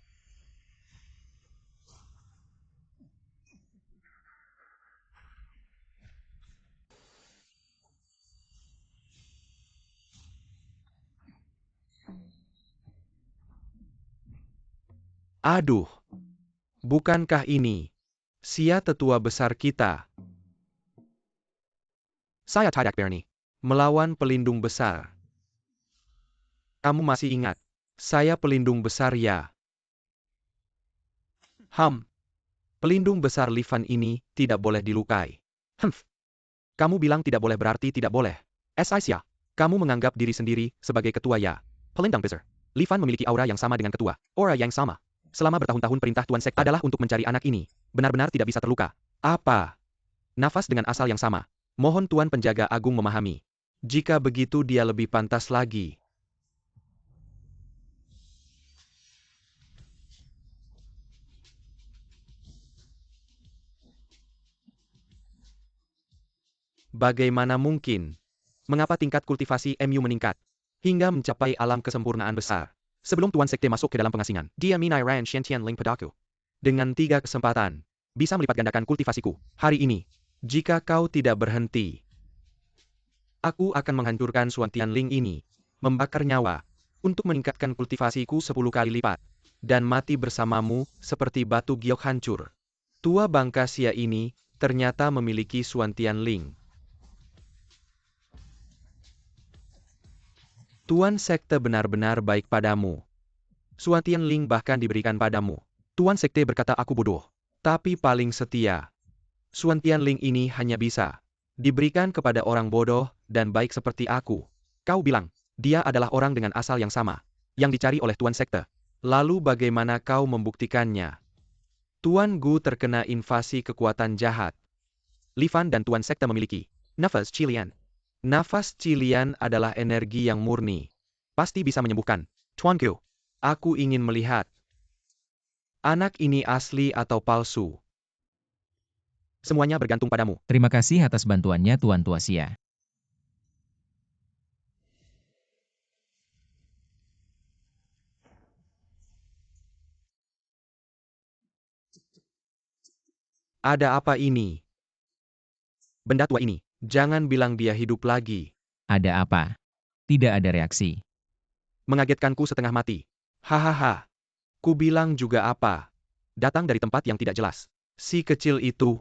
Aduh. Bukankah ini Sia tetua besar kita? Saya tidak berani melawan pelindung besar. Kamu masih ingat? Saya pelindung besar ya. Pelindung besar Li Fan ini tidak boleh dilukai. Kamu bilang tidak boleh berarti tidak boleh. Sia, kamu menganggap diri sendiri sebagai ketua ya. Pelindung besar. Li Fan memiliki aura yang sama dengan ketua. Aura yang sama. Selama bertahun-tahun perintah Tuan Sekte adalah untuk mencari anak ini. Benar-benar tidak bisa terluka. Apa? Nafas dengan asal yang sama. Mohon Tuan Penjaga Agung memahami. Jika begitu dia lebih pantas lagi. Bagaimana mungkin? Mengapa tingkat kultivasi MU meningkat? Hingga mencapai alam kesempurnaan besar. Sebelum Tuan Sekte masuk ke dalam pengasingan, dia minai Ran Shantian Ling padaku. Dengan 3 kesempatan, bisa melipat gandakan kultivasiku. Hari ini, jika kau tidak berhenti, aku akan menghancurkan Suan Tianling ini, membakar nyawa, untuk meningkatkan kultivasiku 10 kali lipat, dan mati bersamamu seperti batu giok hancur. Tua bangka sia ini, ternyata memiliki Suan Tianling. Tuan Sekte benar-benar baik padamu. Suan Tianling bahkan diberikan padamu. Tuan Sekte berkata aku bodoh, tapi paling setia. Suan Tianling ini hanya bisa diberikan kepada orang bodoh dan baik seperti aku. Kau bilang, dia adalah orang dengan asal yang sama, yang dicari oleh Tuan Sekte. Lalu bagaimana kau membuktikannya? Tuan Gu terkena invasi kekuatan jahat. Li Fan dan Tuan Sekte memiliki nafas Qilian. Nafas Qilian adalah energi yang murni. Pasti bisa menyembuhkan. Tuan Gu, aku ingin melihat. Anak ini asli atau palsu? Semuanya bergantung padamu. Terima kasih atas bantuannya Tuan Tua Sia. Ada apa ini? Benda tua ini, jangan bilang dia hidup lagi. Ada apa? Tidak ada reaksi. Mengagetkanku setengah mati. Hahaha. Ku bilang juga apa? Datang dari tempat yang tidak jelas. Si kecil itu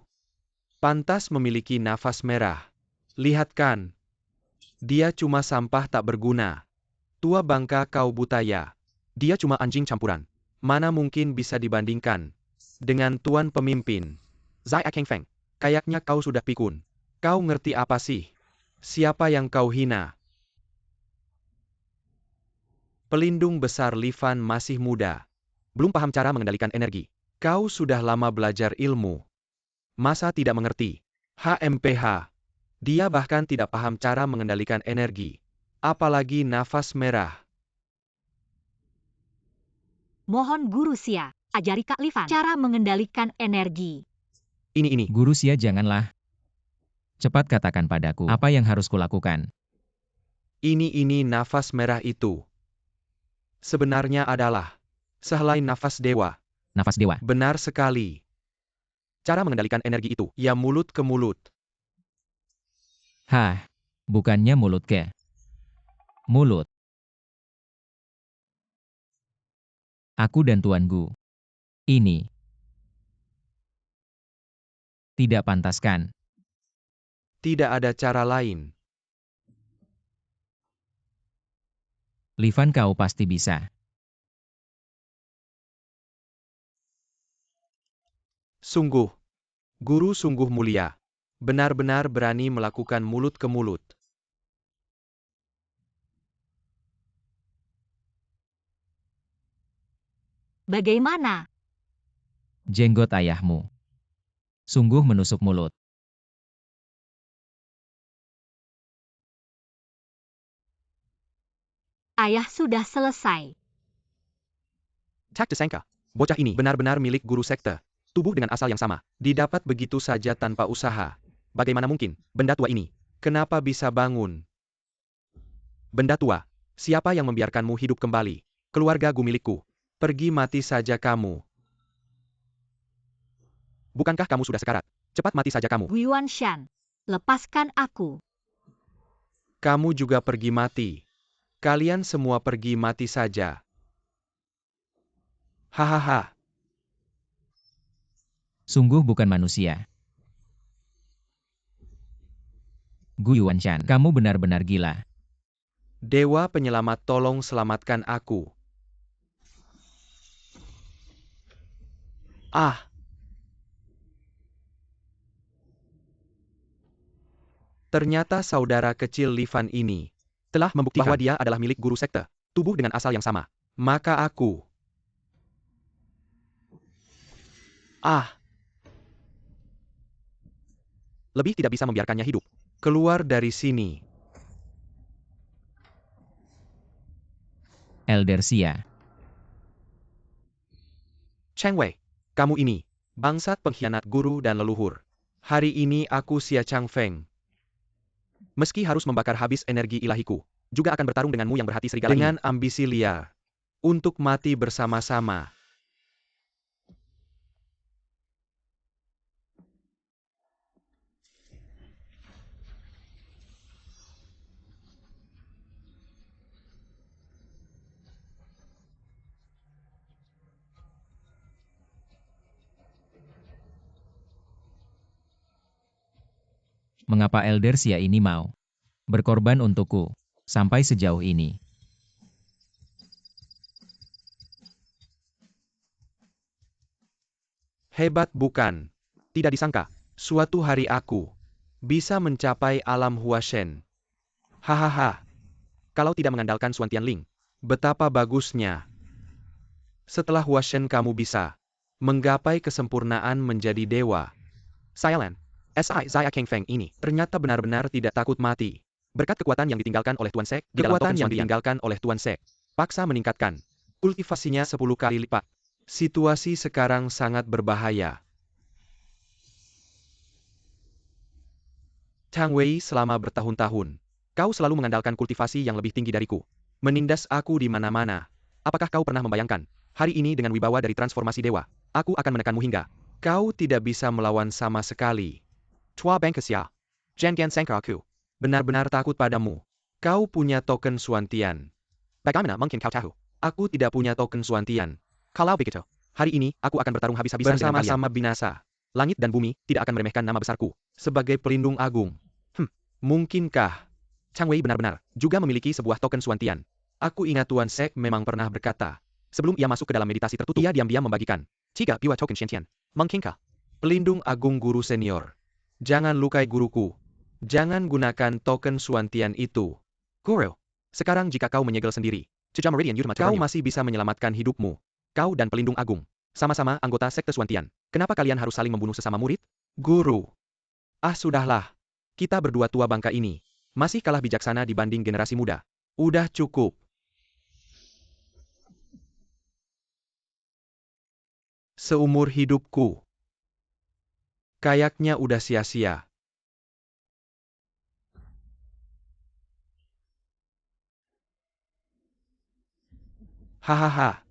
pantas memiliki nafas merah. Lihat kan. Dia cuma sampah tak berguna. Tua bangka kau buta ya. Dia cuma anjing campuran. Mana mungkin bisa dibandingkan dengan tuan pemimpin. Zai Keng Feng. Kayaknya kau sudah pikun. Kau ngerti apa sih? Siapa yang kau hina? Pelindung besar Li Fan masih muda. Belum paham cara mengendalikan energi. Kau sudah lama belajar ilmu. Masa tidak mengerti? HMPH. Dia bahkan tidak paham cara mengendalikan energi. Apalagi nafas merah. Mohon Guru Xia, ajari Kak Li Fan cara mengendalikan energi. Ini. Guru Xia, janganlah. Cepat katakan padaku, apa yang harus kulakukan? Ini nafas merah itu. Sebenarnya adalah sehelai nafas dewa. Nafas dewa. Benar sekali. Cara mengendalikan energi itu, ya mulut ke mulut. Hah, bukannya mulut ke mulut. Aku dan Tuan Gu. Ini tidak pantas kan? Tidak ada cara lain. Li Fan, kau pasti bisa. Sungguh. Guru sungguh mulia. Benar-benar berani melakukan mulut ke mulut. Bagaimana? Jenggot ayahmu. Sungguh menusuk mulut. Ayah sudah selesai. Tak disangka, bocah ini benar-benar milik guru sekte. Tubuh dengan asal yang sama, didapat begitu saja tanpa usaha. Bagaimana mungkin, benda tua ini? Kenapa bisa bangun? Benda tua, siapa yang membiarkanmu hidup kembali? Keluarga Gu milikku. Pergi mati saja kamu. Bukankah kamu sudah sekarat? Cepat mati saja kamu. Guiyuan Shan, lepaskan aku. Kamu juga pergi mati. Kalian semua pergi mati saja. Hahaha. Sungguh bukan manusia. Gu Yuanshan, kamu benar-benar gila. Dewa penyelamat, tolong selamatkan aku. Ah. Ternyata saudara kecil Li Fan ini telah membuktikan bahwa dia adalah milik guru sekte, tubuh dengan asal yang sama. Maka aku... lebih tidak bisa membiarkannya hidup. Keluar dari sini. Elder Xia. Cheng Wei, kamu ini, bangsat pengkhianat guru dan leluhur. Hari ini aku Xia Chang Feng. Meski harus membakar habis energi ilahiku, juga akan bertarung denganmu yang berhati serigala ini. Dengan ambisi liar. Untuk mati bersama-sama. Mengapa Elder Xia ini mau berkorban untukku sampai sejauh ini? Hebat bukan? Tidak disangka, suatu hari aku bisa mencapai alam Huashen. Hahaha. Kalau tidak mengandalkan Xuan Tianling, betapa bagusnya. Setelah Huashen kamu bisa menggapai kesempurnaan menjadi dewa. Sailan, Zai Keng Feng ini ternyata benar-benar tidak takut mati. Berkat kekuatan yang ditinggalkan oleh Tuan Sek, kekuatan yang ditinggalkan oleh Tuan Sek, paksa meningkatkan kultivasinya 10 kali lipat. Situasi sekarang sangat berbahaya. Tang Wei, selama bertahun-tahun, kau selalu mengandalkan kultivasi yang lebih tinggi dariku. Menindas aku di mana-mana. Apakah kau pernah membayangkan, hari ini dengan wibawa dari transformasi dewa, aku akan menekanmu hingga kau tidak bisa melawan sama sekali. Tua Bangkesia, Zhengan Sangka, aku benar-benar takut padamu. Kau punya token Suantian. Bagaimana mungkin kau tahu? Aku tidak punya token Suantian. Kalau begitu, hari ini aku akan bertarung habis-habisan dengan kalian. Bersama-sama binasa. Langit dan bumi tidak akan meremehkan nama besarku. Sebagai pelindung agung. Mungkinkah? Chang Wei benar-benar juga memiliki sebuah token Suantian. Aku ingat Tuan Sek memang pernah berkata. Sebelum ia masuk ke dalam meditasi tertutup, ia diam-diam membagikan 3 biwa token Shantian. Mungkinkah? Pelindung agung guru senior. Jangan lukai guruku. Jangan gunakan token Suantian itu. Guru, sekarang jika kau menyegel sendiri, Cica Meridian Yudhma Kau masih bisa menyelamatkan hidupmu. Kau dan pelindung agung, sama-sama anggota sekte Suantian. Kenapa kalian harus saling membunuh sesama murid? Guru. Sudahlah. Kita berdua tua bangka ini. Masih kalah bijaksana dibanding generasi muda. Udah cukup. Seumur hidupku. Kayaknya udah sia-sia. Hahaha.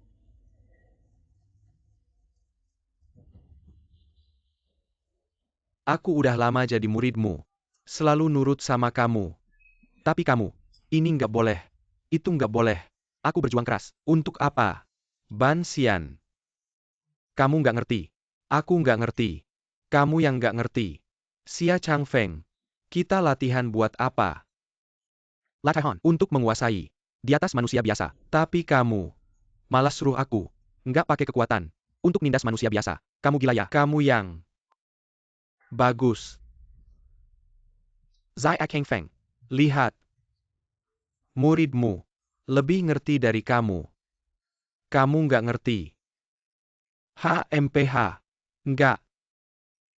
Aku udah lama jadi muridmu. Selalu nurut sama kamu. Tapi kamu, ini nggak boleh. Itu nggak boleh. Aku berjuang keras. Untuk apa? Ban Xian. Kamu nggak ngerti. Aku nggak ngerti. Kamu yang nggak ngerti. Xia Changfeng. Kita latihan buat apa? Latihan Untuk menguasai. di atas manusia biasa. Tapi kamu malah suruh aku. Nggak pakai kekuatan untuk nindas manusia biasa. Kamu gila ya? Kamu yang bagus. Zai Kang Feng. Lihat. Muridmu lebih ngerti dari kamu. Kamu nggak ngerti. HMPH. Nggak.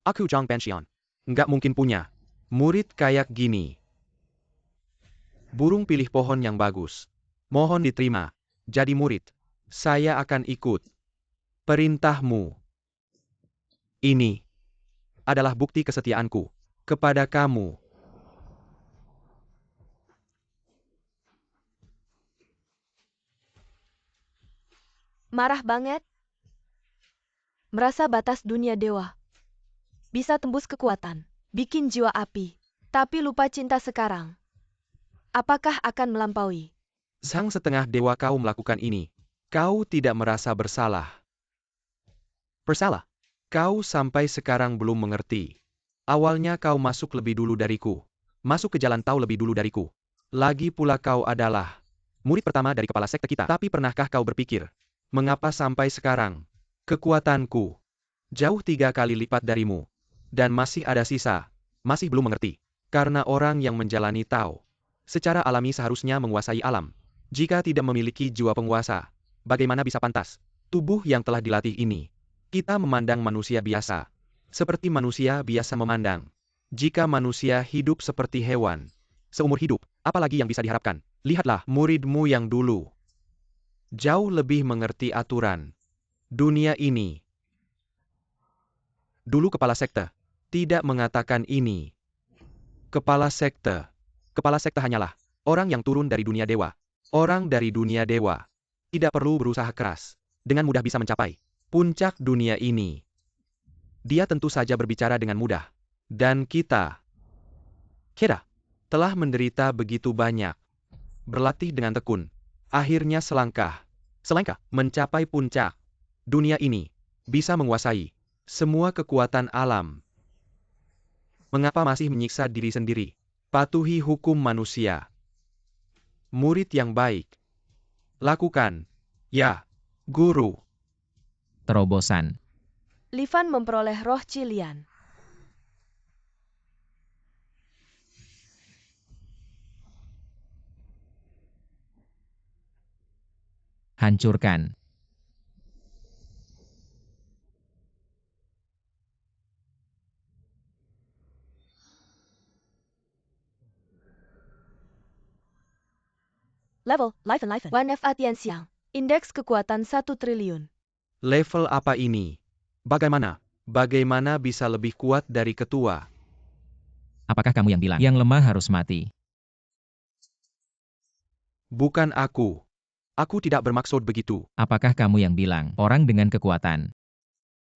Aku Zhang Benxian. Nggak mungkin punya murid kayak gini. Burung pilih pohon yang bagus. Mohon diterima. Jadi murid. Saya akan ikut perintahmu. Ini Adalah bukti kesetiaanku. kepada kamu. Marah banget? Merasa batas dunia dewa. Bisa tembus kekuatan. Bikin jiwa api. Tapi lupa cinta sekarang. Apakah akan melampaui? Sang setengah dewa kau melakukan ini. Kau tidak merasa bersalah. Bersalah. Kau sampai sekarang belum mengerti. Awalnya kau masuk lebih dulu dariku. Masuk ke jalan Tao lebih dulu dariku. Lagi pula kau adalah Murid pertama dari kepala sekte kita. Tapi pernahkah kau berpikir, mengapa sampai sekarang kekuatanku jauh 3 kali lipat darimu, dan masih ada sisa? Masih belum mengerti. Karena orang yang menjalani Tao Secara alami seharusnya menguasai alam. jika tidak memiliki jiwa penguasa, Bagaimana bisa pantas? tubuh yang telah dilatih ini, kita memandang manusia biasa, seperti manusia biasa memandang. Jika manusia hidup seperti hewan, Seumur hidup, apalagi yang bisa diharapkan? Lihatlah, muridmu yang dulu jauh lebih mengerti aturan dunia ini. dulu kepala sekte. Tidak mengatakan ini. Kepala sekte Kepala sekte hanyalah orang yang turun dari dunia dewa. orang dari dunia dewa, Tidak perlu berusaha keras. Dengan mudah bisa mencapai puncak dunia ini. Dia tentu saja berbicara dengan mudah. Dan kita Kita telah menderita begitu banyak. Berlatih dengan tekun. Akhirnya selangkah mencapai puncak dunia ini bisa menguasai semua kekuatan alam. Mengapa masih menyiksa diri sendiri? Patuhi hukum manusia. Murid yang baik. Lakukan. Ya, guru. Terobosan. Li Fan memperoleh roh Cilian. Hancurkan. Level, Life and Life. 1FA Tianxiang. Indeks kekuatan 1 triliun. Level apa ini? Bagaimana? Bagaimana bisa lebih kuat dari ketua? Apakah kamu yang bilang yang lemah harus mati? Bukan aku. Aku tidak bermaksud begitu. Apakah kamu yang bilang orang dengan kekuatan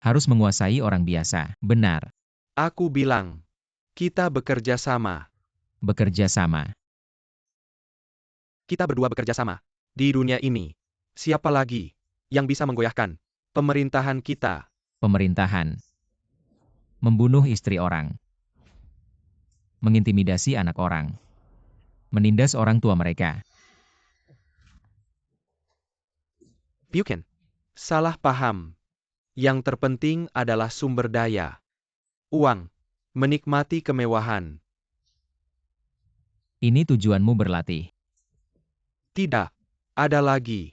harus menguasai orang biasa? Benar. Aku bilang, kita bekerja sama. Bekerja sama. Kita berdua bekerja sama. Di dunia ini, siapa lagi yang bisa menggoyahkan pemerintahan kita? Pemerintahan. Membunuh istri orang. Mengintimidasi anak orang. Menindas orang tua mereka. Bukan. Salah paham. Yang terpenting adalah sumber daya. Uang. Menikmati kemewahan. Ini tujuanmu berlatih. Tidak. Ada lagi.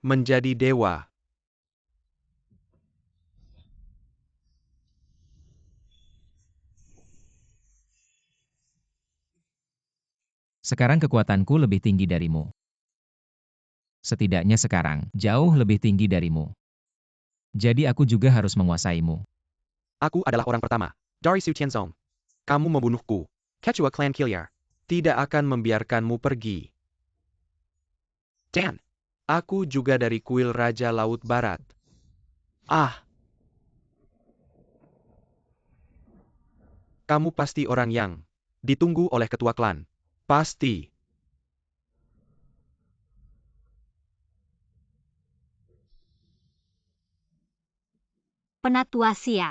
Menjadi dewa. Sekarang kekuatanku lebih tinggi darimu. Setidaknya sekarang, jauh lebih tinggi darimu. Jadi aku juga harus menguasaimu. Aku adalah orang pertama. Dari Su Tianzong. Kamu membunuhku. Quechua Clan Kiliar. Tidak akan membiarkanmu pergi. Dan, Aku juga dari kuil Raja Laut Barat. ah, Kamu pasti orang yang ditunggu oleh ketua klan. pasti. Penatua Xia.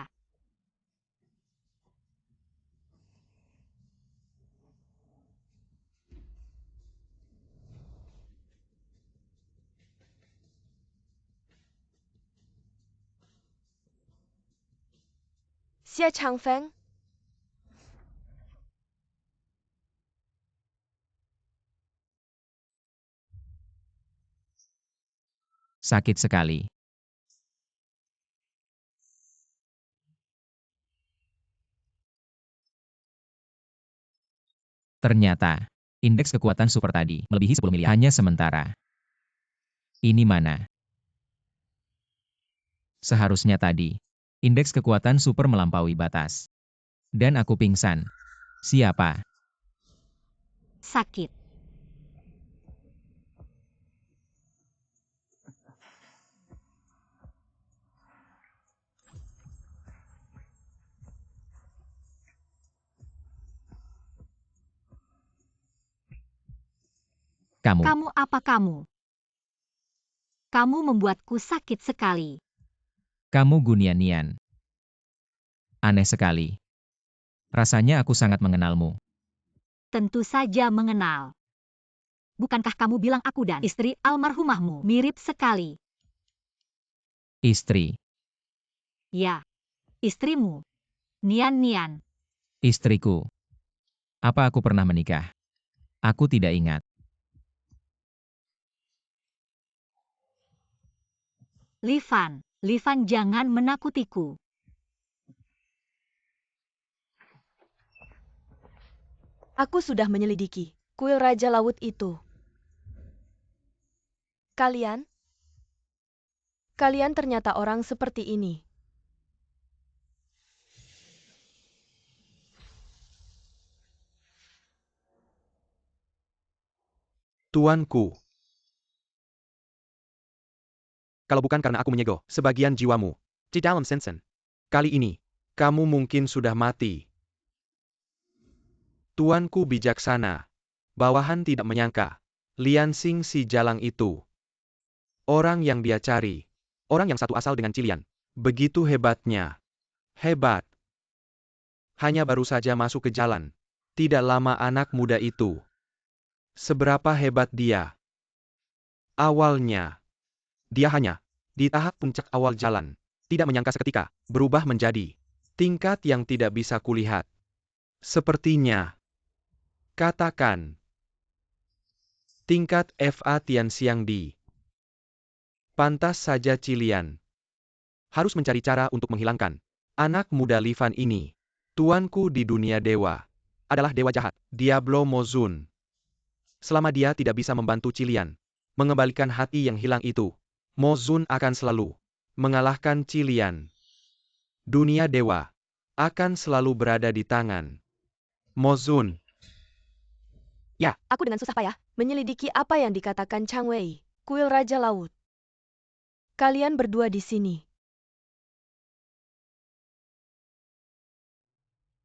Xia Changfeng, Sakit sekali. Ternyata, indeks kekuatan super tadi melebihi 10 miliar hanya sementara. Ini mana? Seharusnya tadi, indeks kekuatan super melampaui batas. Dan aku pingsan. Siapa? Sakit. Kamu. Kamu apa kamu? Kamu membuatku sakit sekali. Kamu Gunianian. Aneh sekali. Rasanya aku sangat mengenalmu. Tentu saja mengenal. Bukankah kamu bilang aku dan istri almarhumahmu mirip sekali? Istri. Ya, istrimu. Nian-Nian. Istriku. Apa aku pernah menikah? Aku tidak ingat. Li Fan jangan menakutiku. aku sudah menyelidiki kuil Raja Laut itu. Kalian? Kalian ternyata orang seperti ini. Tuanku. Kalau bukan karena aku menyegel sebagian jiwamu di dalam Sensen. Kali ini, Kamu mungkin sudah mati. Tuanku bijaksana. Bawahan tidak menyangka. Lian Xing si jalang itu. Orang yang dia cari. orang yang satu asal dengan Cilian. Begitu hebatnya. Hebat. Hanya baru saja masuk ke jalan. Tidak lama anak muda itu. Seberapa hebat dia. Awalnya. Dia hanya di tahap puncak awal jalan. Tidak menyangka seketika berubah menjadi Tingkat yang tidak bisa kulihat. Sepertinya. Katakan. Tingkat FA Tianxiang Di. Pantas saja Cilian. harus mencari cara untuk menghilangkan. Anak muda Li Fan ini. Tuanku di dunia dewa. Adalah dewa jahat. Diablo Mozun. Selama dia tidak bisa membantu Cilian mengembalikan hati yang hilang itu, Mozun akan selalu mengalahkan Cilian. Dunia dewa akan selalu berada di tangan Mozun. Aku dengan susah payah menyelidiki apa yang dikatakan Chang Wei, kuil Raja Laut. Kalian berdua di sini.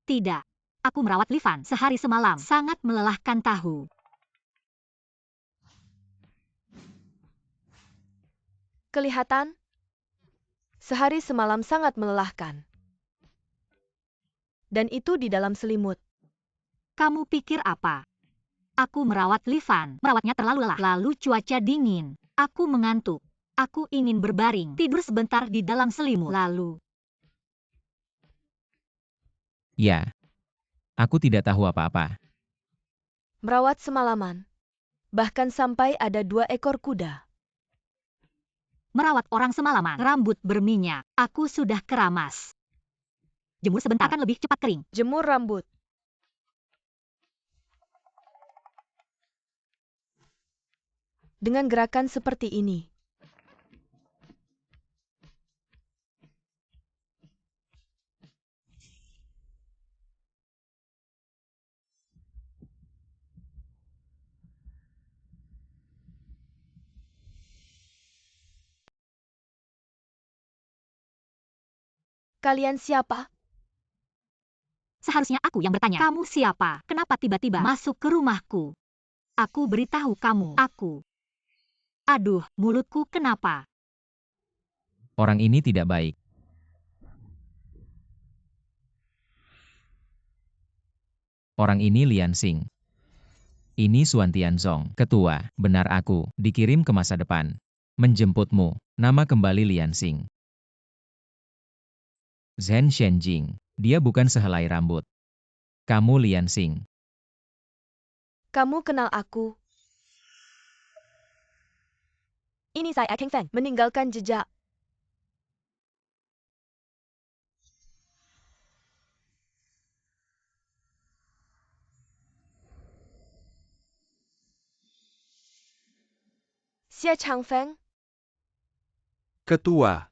Tidak. Aku merawat Li Fan sehari semalam. Sangat melelahkan tahu. Kelihatan? Sehari semalam sangat melelahkan. Dan itu di dalam selimut. Kamu pikir apa? Aku merawat Livan. Merawatnya terlalu lelah. Lalu cuaca dingin. Aku mengantuk. Aku ingin berbaring. Tidur sebentar di dalam selimut. Lalu, Ya. Aku tidak tahu apa-apa. Merawat semalaman. Bahkan sampai ada 2 ekor kuda. merawat orang semalaman. Rambut berminyak. Aku sudah keramas. Jemur sebentar akan lebih cepat kering. Jemur rambut. Dengan gerakan seperti ini. Kalian siapa? Seharusnya aku yang bertanya. Kamu siapa? Kenapa tiba-tiba masuk ke rumahku? Aku beritahu kamu. Aku. Aduh, mulutku kenapa? Orang ini tidak baik. Orang ini Lian Xing. Ini Suan Tianzong, ketua, benar aku, dikirim ke masa depan. Menjemputmu, nama kembali Lian Xing. Zhen Shenjing, dia bukan sehelai rambut. Kamu Lian Xing. Kamu kenal aku? Ini saya Kang Feng, meninggalkan jejak. Xie Changfeng, Ketua.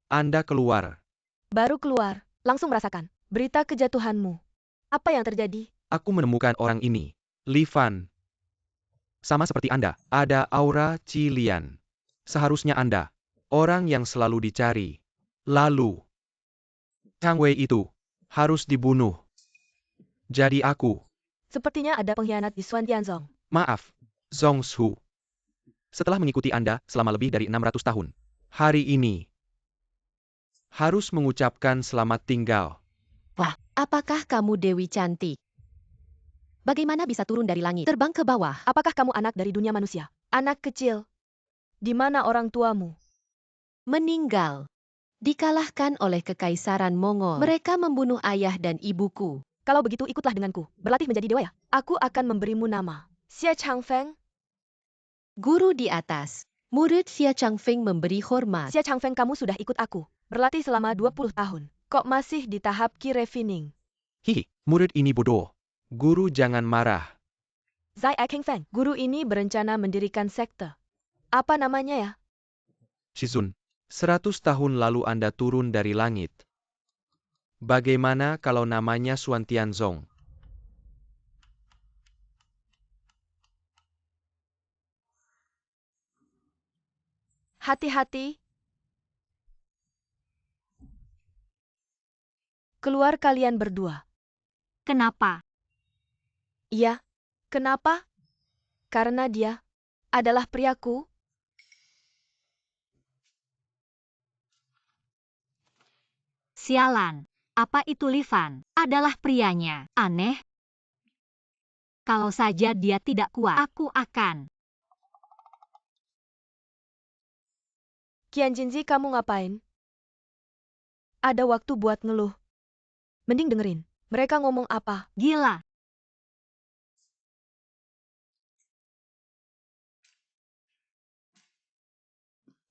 Anda keluar. baru keluar, langsung merasakan berita kejatuhanmu. Apa yang terjadi? Aku menemukan orang ini. Livan. Sama seperti Anda, ada aura Cilian. Seharusnya Anda, orang yang selalu dicari. Lalu, Chang Wei itu, harus dibunuh. Jadi aku, Sepertinya ada pengkhianat di Suan Tianzong. maaf, Zhong Shu. Setelah mengikuti Anda selama lebih dari 600 tahun, hari ini, harus mengucapkan selamat tinggal. Wah, apakah kamu Dewi cantik? Bagaimana bisa turun dari langit, terbang ke bawah? Apakah kamu anak dari dunia manusia? Anak kecil. Di mana orang tuamu? Meninggal. Dikalahkan oleh Kekaisaran Mongol. Mereka membunuh ayah dan ibuku. Kalau begitu ikutlah denganku, berlatih menjadi dewa ya. Aku akan memberimu nama. Xie Changfeng. Guru di atas. Murid Xie Changfeng memberi hormat. Xie Changfeng, kamu sudah ikut aku. Berlatih selama 20 tahun. Kok masih di tahap Qi Refining? Hihi, murid ini bodoh. Guru jangan marah. Zai Kang Feng, guru ini berencana mendirikan sekte. Apa namanya ya? Shizun, 100 tahun lalu Anda turun dari langit. Bagaimana kalau namanya Suan Tianzong? Hati-hati. Keluar kalian berdua. Kenapa? Iya. Kenapa? Karena dia adalah priaku. Sialan. Apa itu Livan? Adalah prianya. Aneh. Kalau saja dia tidak kuat, aku akan. Qian Jinzi, kamu ngapain? Ada waktu buat ngeluh. Mending dengerin. Mereka ngomong apa? Gila.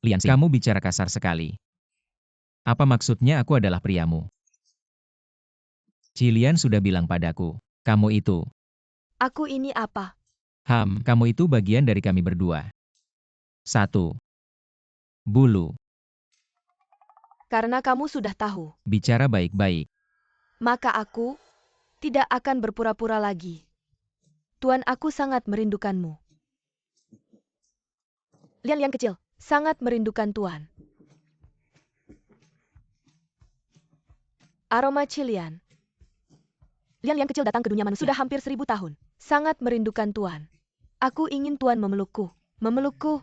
Lian Xing, kamu bicara kasar sekali. Apa maksudnya aku adalah priamu? Cilian sudah bilang padaku, kamu itu. Aku ini apa? Kamu itu bagian dari kami berdua. 1. Bulu, Karena kamu sudah tahu, bicara baik-baik. maka aku tidak akan berpura-pura lagi. Tuan, aku sangat merindukanmu. Lian kecil, sangat merindukan Tuan. Aroma Cilian. Lian kecil datang ke dunia manusia sudah hampir 1000 tahun. Sangat merindukan Tuan. Aku ingin Tuan memelukku. Memelukku.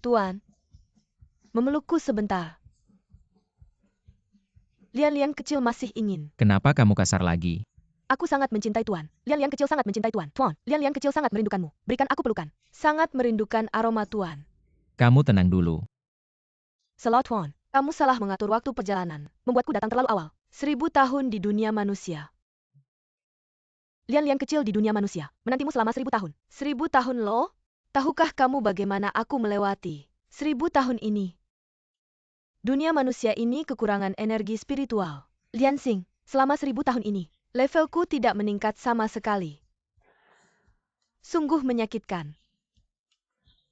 Tuan, memelukku sebentar. Lian-Lian kecil masih ingin. Kenapa kamu kasar lagi? Aku sangat mencintai Tuan. Lian-Lian kecil sangat mencintai Tuan. Tuan, Lian-Lian kecil sangat merindukanmu. Berikan aku pelukan. Sangat merindukan aroma Tuan. Kamu tenang dulu. Slow Tuan, kamu salah mengatur waktu perjalanan. Membuatku datang terlalu awal. 1000 tahun di dunia manusia. Lian-Lian kecil di dunia manusia. Menantimu selama 1000 tahun. 1000 tahun loh? Tahukah kamu bagaimana aku melewati 1000 tahun ini? Dunia manusia ini kekurangan energi spiritual. Lian Xing, selama 1000 tahun ini, levelku tidak meningkat sama sekali. Sungguh menyakitkan.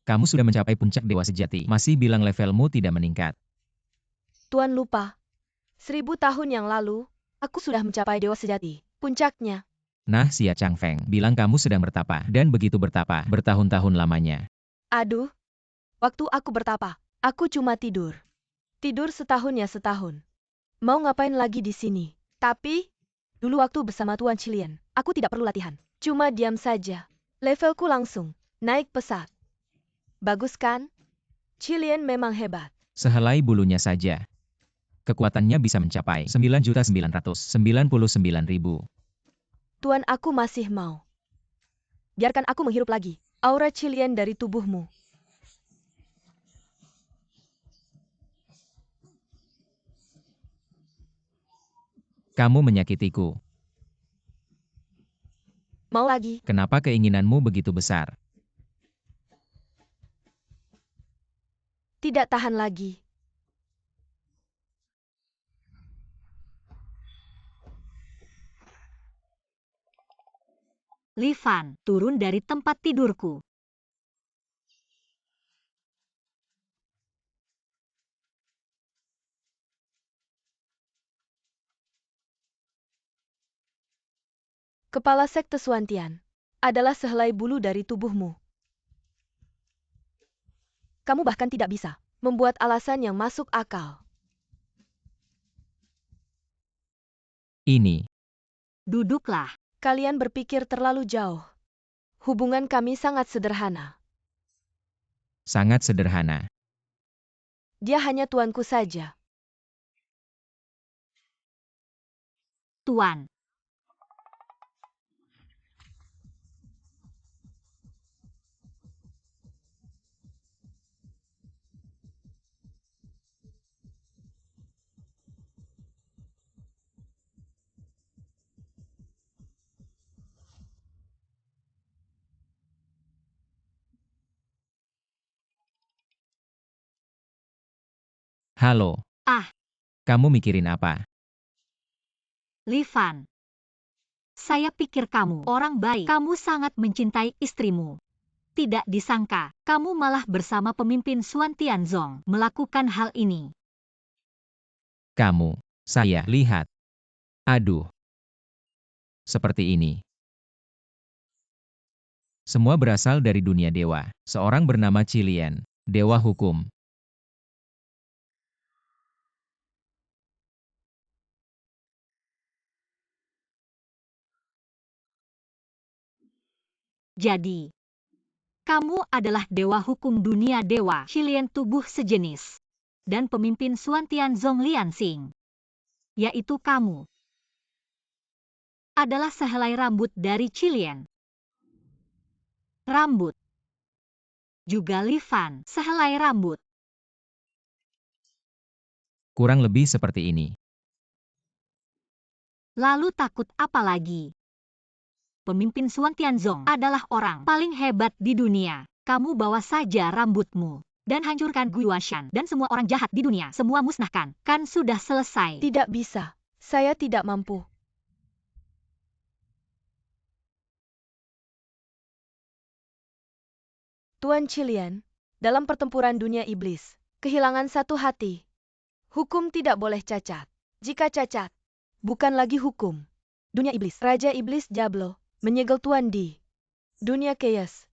Kamu sudah mencapai puncak dewa sejati, masih bilang levelmu tidak meningkat. Tuan lupa. 1000 tahun yang lalu, aku sudah mencapai dewa sejati. Puncaknya. Nah, Xia Changfeng bilang kamu sedang bertapa, dan begitu bertapa, bertahun-tahun lamanya. Aduh. Waktu aku bertapa, aku cuma tidur. Tidur setahun ya setahun. Mau ngapain lagi di sini? Tapi, dulu waktu bersama Tuan Qilian, aku tidak perlu latihan. Cuma diam saja. Levelku langsung naik pesat. Bagus kan? Qilian memang hebat. Sehelai bulunya saja. Kekuatannya bisa mencapai 9.999.000. Tuan, aku masih mau. Biarkan aku menghirup lagi aura Qilian dari tubuhmu. Kamu menyakitiku. Mau lagi? Kenapa keinginanmu begitu besar? Tidak tahan lagi. Li Fan, turun dari tempat tidurku. Kepala sekte Suantian adalah sehelai bulu dari tubuhmu. Kamu bahkan tidak bisa membuat alasan yang masuk akal. Ini. Duduklah. Kalian berpikir terlalu jauh. Hubungan kami sangat sederhana. Sangat sederhana. Dia hanya tuanku saja. Tuan. Halo. Ah. Kamu mikirin apa? Li Fan. Saya pikir kamu orang baik. Kamu sangat mencintai istrimu. Tidak disangka, kamu malah bersama pemimpin Xuan Tianzong melakukan hal ini. Kamu. Saya lihat. Aduh. Seperti ini. Semua berasal dari dunia dewa. Seorang bernama Qilian, dewa hukum. Jadi, kamu adalah dewa hukum dunia dewa Qilian tubuh sejenis. Dan pemimpin Xuan Tianzong Lian Xing. Yaitu kamu. Adalah sehelai rambut dari Qilian. Rambut. Juga Li Fan, sehelai rambut. Kurang lebih seperti ini. Lalu takut apa lagi? Pemimpin Xuan Tianzong adalah orang paling hebat di dunia. Kamu bawa saja rambutmu dan hancurkan Guiwanshan dan semua orang jahat di dunia. Semua musnahkan. Kan sudah selesai. Tidak bisa. Saya tidak mampu. Tuan Qilian, dalam pertempuran dunia iblis, kehilangan satu hati. Hukum tidak boleh cacat. Jika cacat, bukan lagi hukum. Dunia iblis, Raja Iblis Diablo, menyegel Tuan di dunia chaos.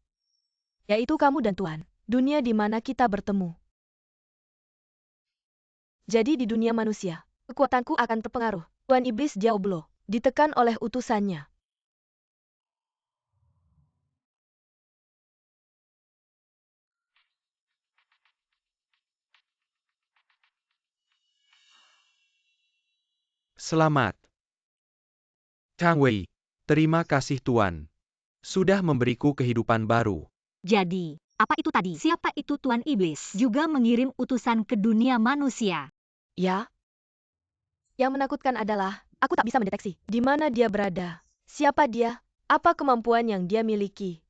Yaitu kamu dan Tuan, dunia di mana kita bertemu. Jadi di dunia manusia, kekuatanku akan terpengaruh. Tuan Iblis Diablo ditekan oleh utusannya. Selamat. Tang Wei, terima kasih Tuan. Sudah memberiku kehidupan baru. Jadi, apa itu tadi? Siapa itu Tuan Iblis? Juga mengirim utusan ke dunia manusia. Ya. Yang menakutkan adalah, aku tak bisa mendeteksi di mana dia berada. Siapa dia? Apa kemampuan yang dia miliki?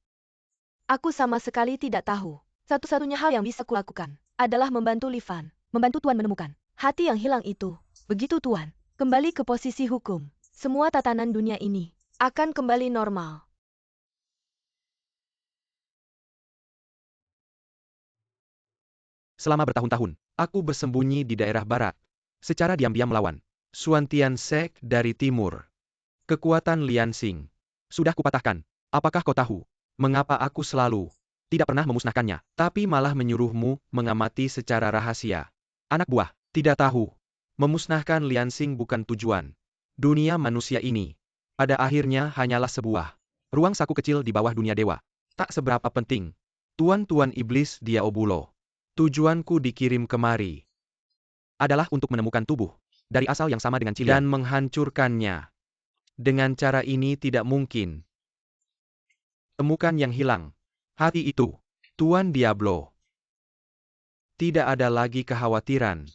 Aku sama sekali tidak tahu. Satu-satunya hal yang bisa kulakukan adalah membantu Li Fan, membantu Tuan menemukan hati yang hilang itu. Begitu Tuan, kembali ke posisi hukum. Semua tatanan dunia ini akan kembali normal. Selama bertahun-tahun, aku bersembunyi di daerah barat. Secara diam-diam melawan Xuan Tiansek dari timur. Kekuatan Lian Xing sudah kupatahkan. Apakah kau tahu mengapa aku selalu tidak pernah memusnahkannya, tapi malah menyuruhmu mengamati secara rahasia? Anak buah, tidak tahu. Memusnahkan Lian Xing bukan tujuan. Dunia manusia ini, pada akhirnya hanyalah sebuah ruang saku kecil di bawah dunia dewa. Tak seberapa penting. Tuan-tuan iblis Diaobulo. Tujuanku dikirim kemari adalah untuk menemukan tubuh dari asal yang sama dengan Cilian dan menghancurkannya. Dengan cara ini tidak mungkin. Temukan yang hilang. Hati itu. Tuan Diablo. Tidak ada lagi kekhawatiran.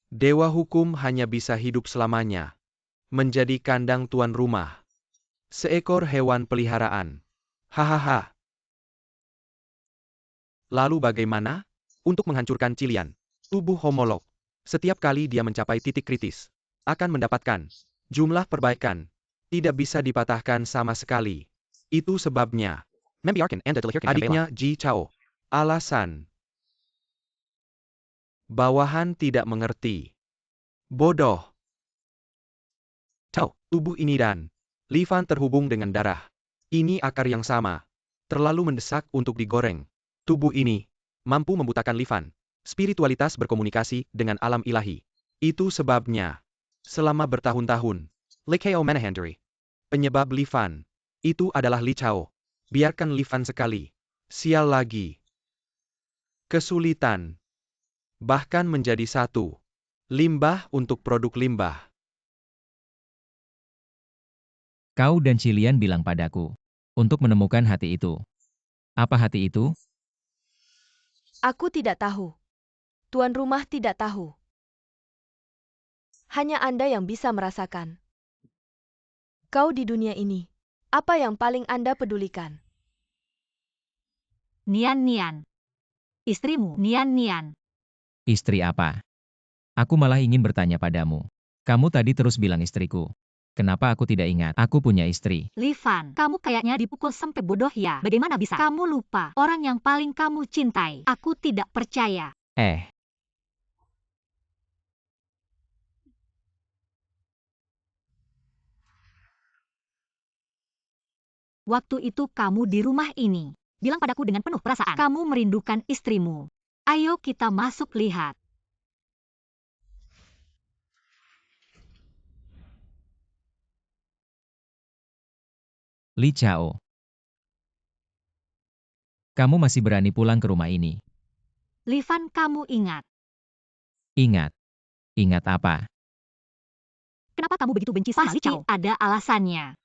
Dewa hukum hanya bisa hidup selamanya. Menjadi kandang tuan rumah. Seekor hewan peliharaan. Hahaha. Lalu bagaimana? Untuk menghancurkan Cilian, tubuh homolog, setiap kali dia mencapai titik kritis, akan mendapatkan jumlah perbaikan. Tidak bisa dipatahkan sama sekali. Itu sebabnya. Adiknya Ji Chao. Alasan. Bawahan tidak mengerti. Bodoh. Chao, tubuh ini dan Li Fan terhubung dengan darah. Ini akar yang sama. Terlalu mendesak untuk digoreng. Tubuh ini mampu membutakan Li Fan. Spiritualitas berkomunikasi dengan alam ilahi. Itu sebabnya. Selama bertahun-tahun, Li Kao Manahandri. Penyebab Li Fan. Itu adalah Li Chao. Biarkan Li Fan sekali. Sial lagi. Kesulitan. Bahkan menjadi satu. Limbah untuk produk limbah. Kau dan Cilian bilang padaku untuk menemukan hati itu. Apa hati itu? Aku tidak tahu. Tuan rumah tidak tahu. Hanya Anda yang bisa merasakan. Kau di dunia ini. Apa yang paling Anda pedulikan? Nian. Istrimu, Nian. Istri apa? Aku malah ingin bertanya padamu. Kamu tadi terus bilang istriku. Kenapa aku tidak ingat? Aku punya istri. Li Fan, kamu kayaknya dipukul sampai bodoh ya. Bagaimana bisa? Kamu lupa orang yang paling kamu cintai. Aku tidak percaya. Waktu itu kamu di rumah ini. Bilang padaku dengan penuh perasaan. Kamu merindukan istrimu. Ayo kita masuk lihat. Li Chao. Kamu masih berani pulang ke rumah ini? Li Fan, kamu ingat. Ingat. Ingat apa? Kenapa kamu begitu benci sama Li Chao? Ada alasannya.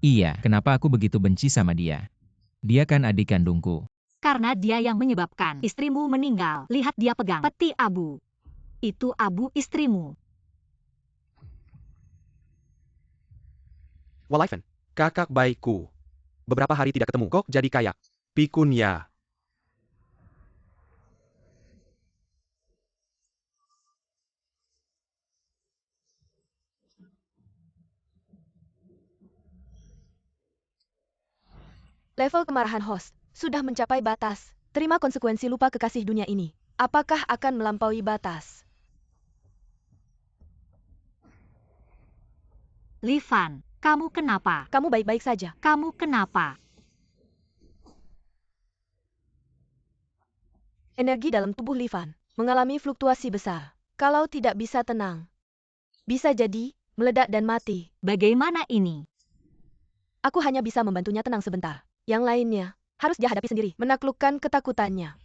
Iya, kenapa aku begitu benci sama dia? Dia kan adik kandungku. Karena dia yang menyebabkan istrimu meninggal. Lihat dia pegang peti abu. Itu abu istrimu. Walaifen, kakak baikku. Beberapa hari tidak ketemu, kok jadi kayak pikun ya. Level kemarahan host sudah mencapai batas. Terima konsekuensi lupa kekasih dunia ini. Apakah akan melampaui batas? Li Fan, kamu kenapa? Kamu baik-baik saja. Kamu kenapa? Energi dalam tubuh Li Fan mengalami fluktuasi besar. Kalau tidak bisa tenang, bisa jadi meledak dan mati. Bagaimana ini? Aku hanya bisa membantunya tenang sebentar. Yang lainnya harus dia hadapi sendiri, menaklukkan ketakutannya.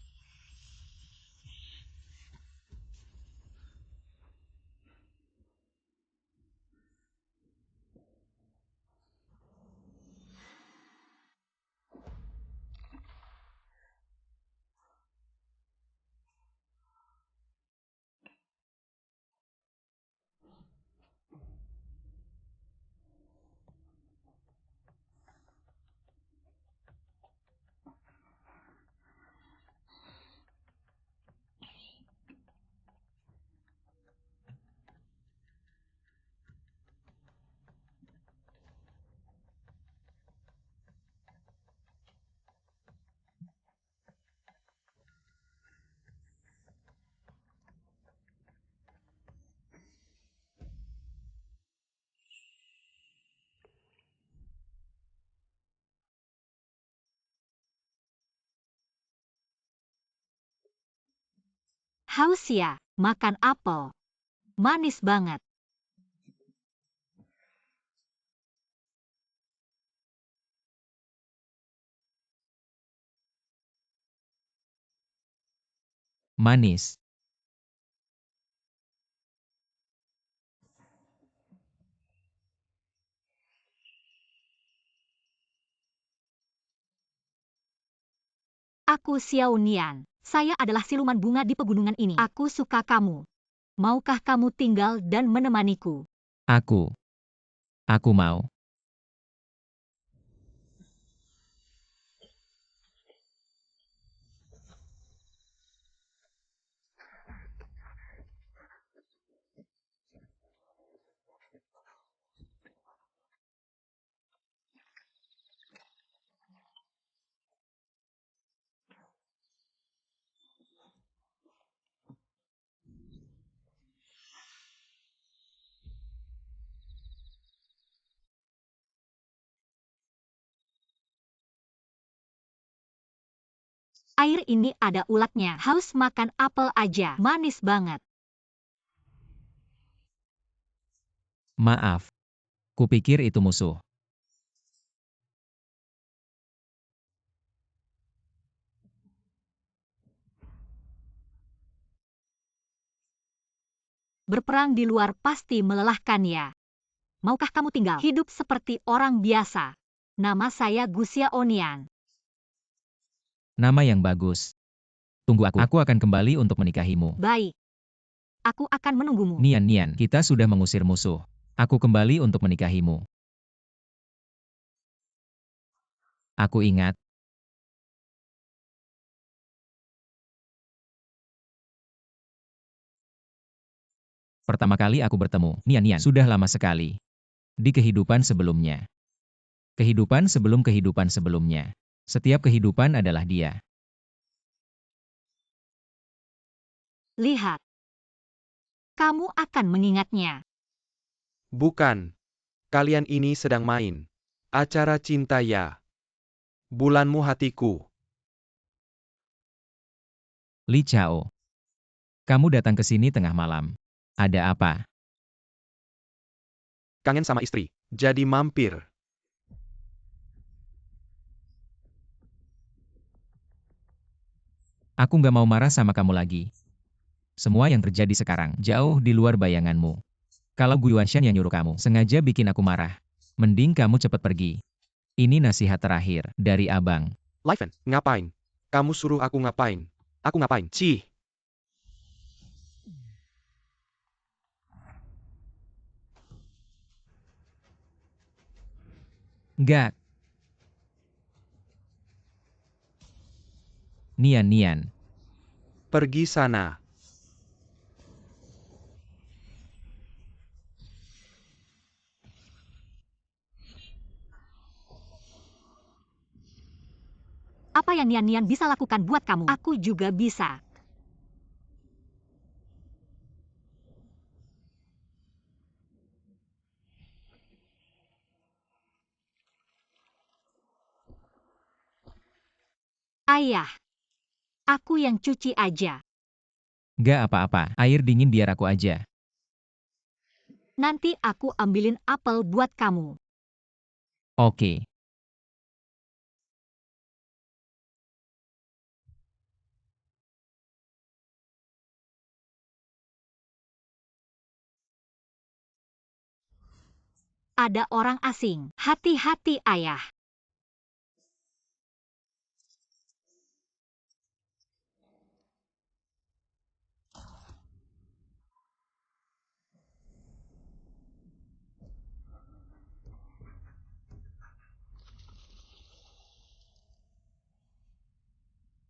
Haus ya, makan apel. Manis banget. Manis. Aku Xiao Nian. Saya adalah siluman bunga di pegunungan ini. Aku suka kamu. Maukah kamu tinggal dan menemaniku? Aku. Aku mau. Air ini ada ulatnya. Haus makan apel aja. Manis banget. Maaf. Kupikir itu musuh. Berperang di luar pasti melelahkan ya. Maukah kamu tinggal hidup seperti orang biasa? Nama saya Gusia Onian. Nama yang bagus. Tunggu aku. Aku akan kembali untuk menikahimu. Baik. Aku akan menunggumu. Nian, Nian, kita sudah mengusir musuh. Aku kembali untuk menikahimu. Aku ingat. Pertama kali aku bertemu Nian Nian sudah lama sekali. Di kehidupan sebelumnya. Kehidupan sebelumnya. Setiap kehidupan adalah dia. Lihat. Kamu akan mengingatnya. Bukan. Kalian ini sedang main. Acara cinta ya. Bulanmu hatiku. Li Chao. Kamu datang ke sini tengah malam. Ada apa? Kangen sama istri. Jadi mampir. Aku nggak mau marah sama kamu lagi. Semua yang terjadi sekarang jauh di luar bayanganmu. Kalau Guiwanshan yang nyuruh kamu sengaja bikin aku marah, mending kamu cepat pergi. Ini nasihat terakhir dari abang. Liven, ngapain? Kamu suruh aku ngapain? Aku ngapain? Cih. Nggak. Nian, Nian. Pergi sana. Apa yang Nian-Nian bisa lakukan buat kamu? Aku juga bisa. Ayah. Aku yang cuci aja. Nggak apa-apa, air dingin biar aku aja. Nanti aku ambilin apel buat kamu. Oke. Ada orang asing. Hati-hati ayah.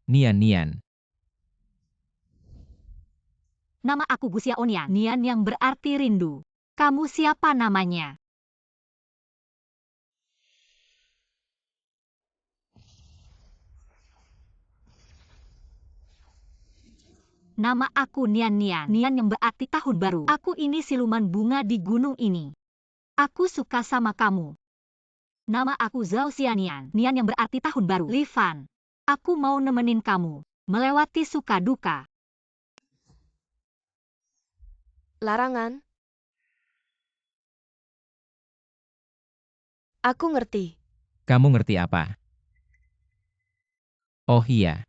Nian, Nian. Nama aku Gusia Onian. Nian yang berarti rindu. Kamu siapa namanya? Nama aku Nian Nian. Nian yang berarti tahun baru. Aku ini siluman bunga di gunung ini. Aku suka sama kamu. Nama aku Zhao Xianian. Nian yang berarti tahun baru. Li Fan. Aku mau nemenin kamu melewati suka duka. Larangan? Aku ngerti. Kamu ngerti apa? Oh iya.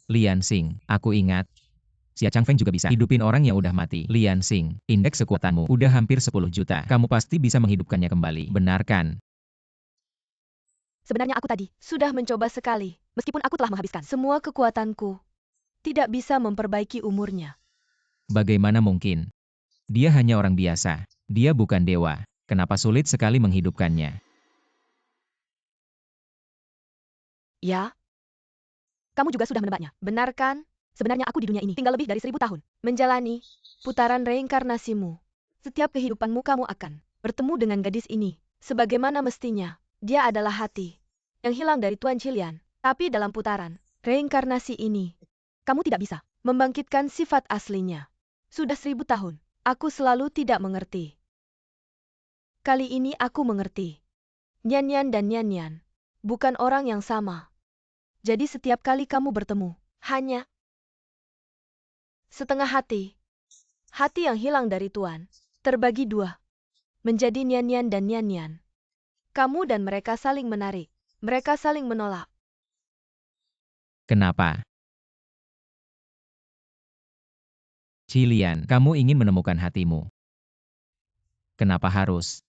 Lian Xing, aku ingat. Xia Changfeng juga bisa hidupin orang yang udah mati. Lian Xing, indeks kekuatanmu udah hampir 10 juta. Kamu pasti bisa menghidupkannya kembali. Benar kan? Sebenarnya aku tadi sudah mencoba sekali, meskipun aku telah menghabiskan semua kekuatanku. Tidak bisa memperbaiki umurnya. Bagaimana mungkin? Dia hanya orang biasa. Dia bukan dewa. Kenapa sulit sekali menghidupkannya? Ya? Kamu juga sudah menebaknya, benar kan? Sebenarnya aku di dunia ini tinggal lebih dari 1000 tahun. Menjalani putaran reinkarnasimu. Setiap kehidupanmu kamu akan bertemu dengan gadis ini. Sebagaimana mestinya, dia adalah hati yang hilang dari Tuan Qilian. Tapi dalam putaran reinkarnasi ini, kamu tidak bisa membangkitkan sifat aslinya. Sudah 1000 tahun, aku selalu tidak mengerti. Kali ini aku mengerti. Nyan-Nyan dan Nyan-Nyan bukan orang yang sama. Jadi setiap kali kamu bertemu, hanya setengah hati. Hati yang hilang dari Tuan, terbagi dua. Menjadi Nyan-Nyan dan Nyan-Nyan. Kamu dan mereka saling menarik. Mereka saling menolak. Kenapa? Qilian, kamu ingin menemukan hatimu. Kenapa harus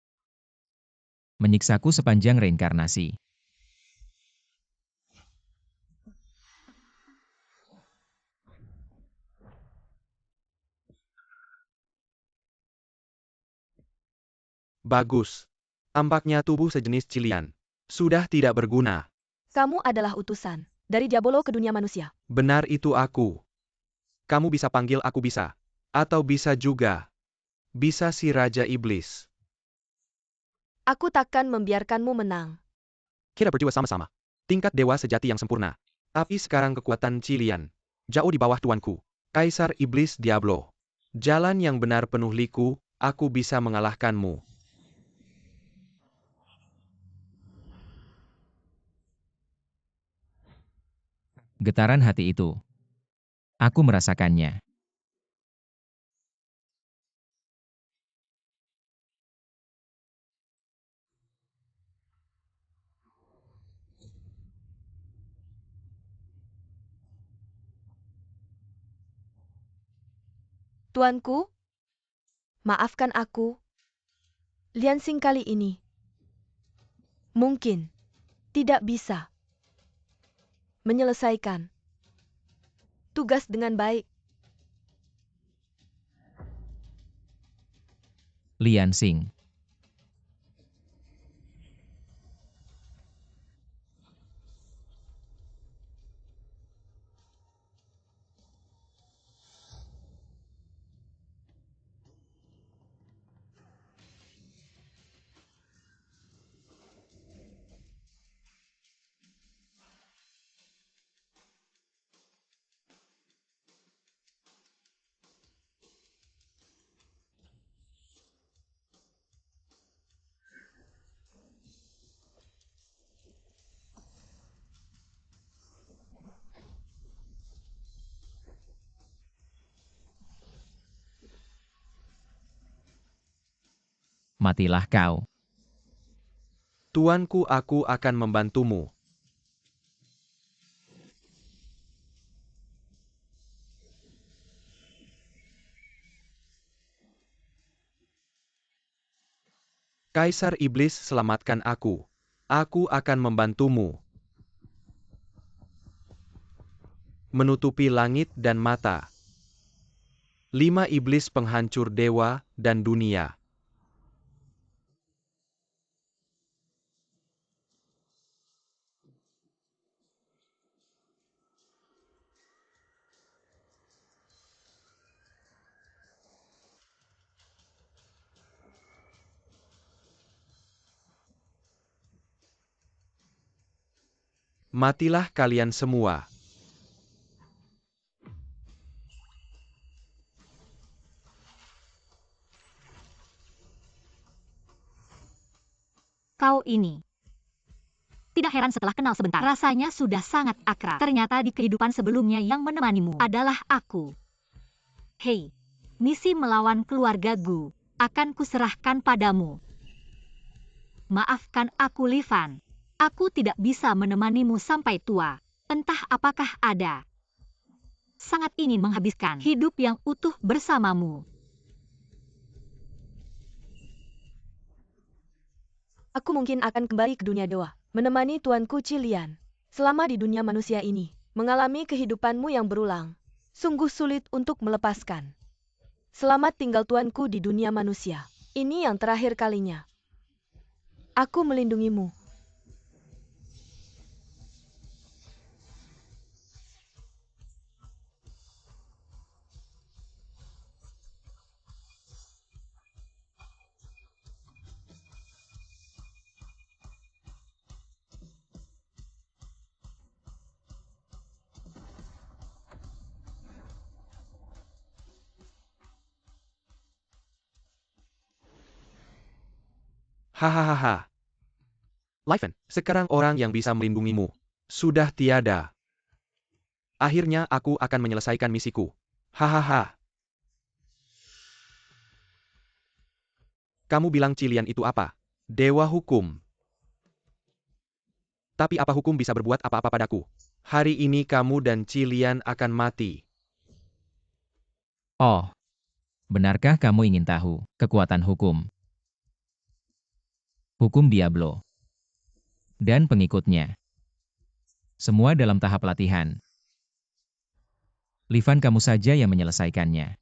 menyiksaku sepanjang reinkarnasi? Bagus. Tampaknya tubuh sejenis Qilian sudah tidak berguna. Kamu adalah utusan dari Diabolo ke dunia manusia. Benar itu aku. Kamu bisa panggil aku bisa. Atau bisa juga. Bisa si Raja Iblis. Aku takkan membiarkanmu menang. Kita berjiwa sama-sama. Tingkat dewa sejati yang sempurna. Tapi sekarang kekuatan Qilian jauh di bawah tuanku. Kaisar Iblis Diablo. Jalan yang benar penuh liku, aku bisa mengalahkanmu. Getaran hati itu. Aku merasakannya. Tuanku, maafkan aku. Lian Xing kali ini mungkin tidak bisa menyelesaikan tugas dengan baik. Lian Xing. Matilah kau. Tuanku, aku akan membantumu. Kaisar Iblis, selamatkan aku. Aku akan membantumu. Menutupi langit dan mata. 5 iblis penghancur dewa dan dunia. Matilah kalian semua. Kau ini. Tidak heran setelah kenal sebentar, rasanya sudah sangat akrab. Ternyata di kehidupan sebelumnya yang menemanimu adalah aku. Hei, Misi melawan keluarga Gu akan kuserahkan padamu. Maafkan aku, Livan. Aku tidak bisa menemanimu sampai tua. Entah apakah ada. Sangat ingin menghabiskan hidup yang utuh bersamamu. Aku mungkin akan kembali ke dunia dewa, menemani tuanku Cilian. Selama di dunia manusia ini, mengalami kehidupanmu yang berulang. Sungguh sulit untuk melepaskan. Selamat tinggal tuanku di dunia manusia. Ini yang terakhir kalinya. Aku melindungimu. Hahaha. Livan, sekarang orang yang bisa melindungimu sudah tiada. Akhirnya aku akan menyelesaikan misiku. Hahaha. Kamu bilang Cilian itu apa? Dewa hukum. Tapi apa hukum bisa berbuat apa-apa padaku? Hari ini kamu dan Cilian akan mati. Oh, benarkah kamu ingin tahu kekuatan hukum? Hukum Diablo dan pengikutnya. Semua dalam tahap latihan. Livan, kamu saja yang menyelesaikannya.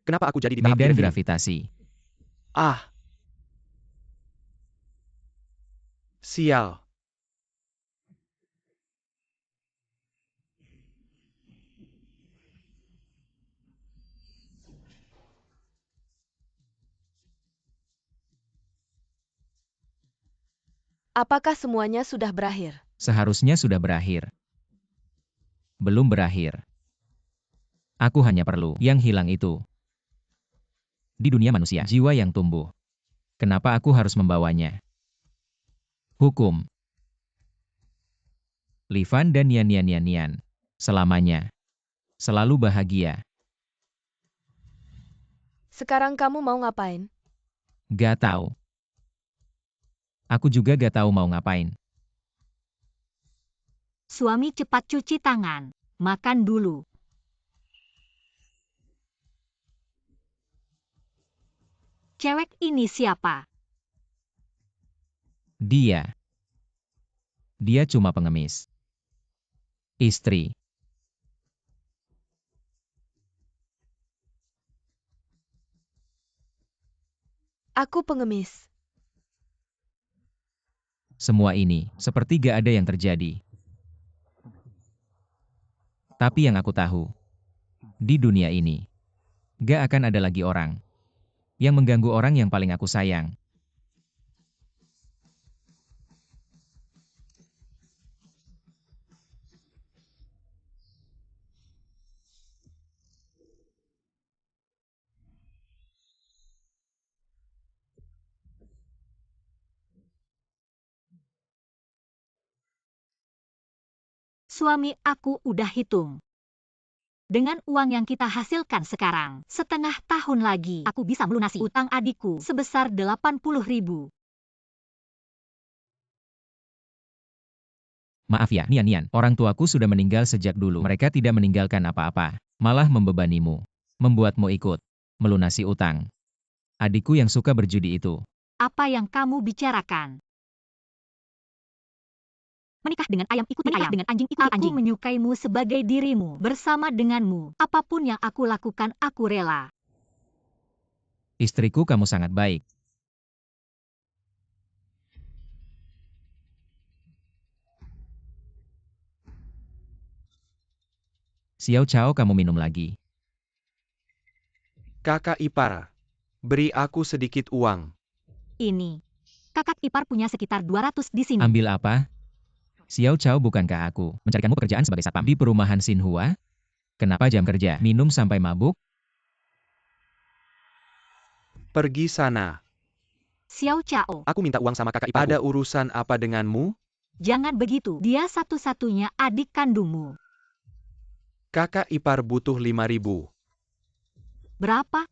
Kenapa aku jadi di tahap Medan ini? gravitasi. Ah. Sial. Apakah semuanya sudah berakhir? Seharusnya sudah berakhir. Belum berakhir. Aku hanya perlu yang hilang itu. Di dunia manusia, jiwa yang tumbuh. Kenapa aku harus membawanya? Hukum. Livan dan Nian. Selamanya. Selalu bahagia. Sekarang kamu mau ngapain? Gak tahu. Aku juga gak tahu mau ngapain. Suami cepat cuci tangan. Makan dulu. Cewek ini siapa? Dia. Dia cuma pengemis. Istri. Aku pengemis. Semua ini, seperti gak ada yang terjadi. Tapi yang aku tahu, di dunia ini, gak akan ada lagi orang yang mengganggu orang yang paling aku sayang. Suami aku udah hitung. Dengan uang yang kita hasilkan sekarang, setengah tahun lagi, aku bisa melunasi utang adikku sebesar 80.000. Maaf ya, Nian. Orang tuaku sudah meninggal sejak dulu. Mereka tidak meninggalkan apa-apa, malah membebanimu, membuatmu ikut, melunasi utang. Adikku yang suka berjudi itu. Apa yang kamu bicarakan? Menikah dengan ayam ikuti ayam, dengan anjing ikuti anjing. Aku menyukaimu sebagai dirimu, bersama denganmu. Apapun yang aku lakukan, aku rela. Istriku, kamu sangat baik. Xiao Chao, kamu minum lagi. Kakak ipar, beri aku sedikit uang. Ini. Kakak ipar punya sekitar 200 di sini. Ambil apa? Xiao Chao, bukankah aku mencarikanmu pekerjaan sebagai satpam di perumahan Xinhua? Kenapa jam kerja minum sampai mabuk? Pergi sana. Xiao Chao. Aku minta uang sama kakak ipar. Ada urusan apa denganmu? Jangan begitu, dia satu-satunya adik kandungmu. Kakak ipar butuh 5.000. Berapa?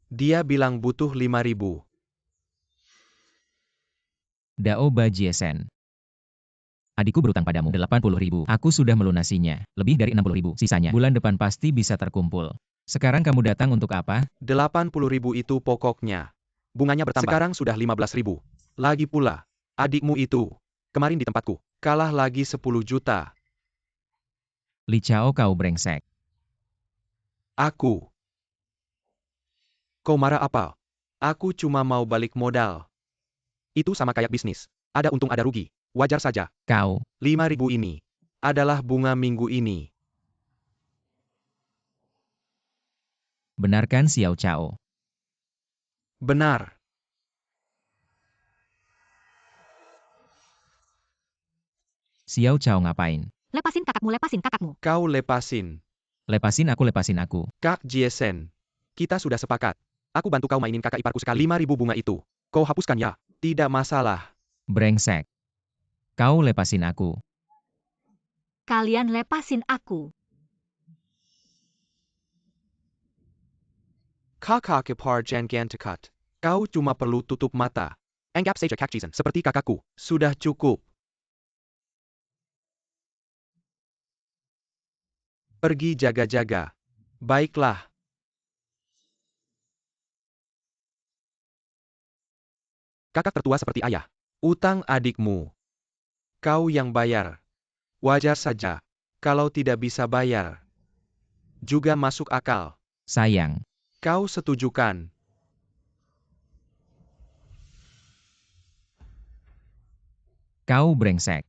Dia bilang butuh 5.000. Dao Ba Jiesen. Adikku berutang padamu 80.000. Aku sudah melunasinya. Lebih dari 60.000 sisanya. Bulan depan pasti bisa terkumpul. Sekarang kamu datang untuk apa? 80.000 itu pokoknya. Bunganya bertambah. Sekarang sudah 15.000. Lagi pula, adikmu itu, kemarin di tempatku, kalah lagi 10 juta. Li Chao kau brengsek. Aku. Kau marah apa? Aku cuma mau balik modal. Itu sama kayak bisnis. Ada untung ada rugi. Wajar saja. Kau. 5.000 ini adalah bunga minggu ini. Benarkan Xiao Chao? Benar. Xiao Chao ngapain? Lepasin kakakmu, lepasin kakakmu. Kau lepasin. Lepasin aku. Kak Jiesen. Kita sudah sepakat. Aku bantu kau mainin kakak iparku sekali. 5.000 bunga itu. Kau hapuskan ya? Tidak masalah. Brengsek. Kau lepasin aku. Kalian lepasin aku. Kakak ipar jangan dekat. Kau cuma perlu tutup mata. Anggap saja Kak Jiesen seperti kakakku. Sudah cukup. Pergi jaga-jaga. Baiklah. Kakak tertua seperti ayah. Utang adikmu. Kau yang bayar. Wajar saja. Kalau tidak bisa bayar. Juga masuk akal. Sayang. Kau setuju kan? Kau brengsek.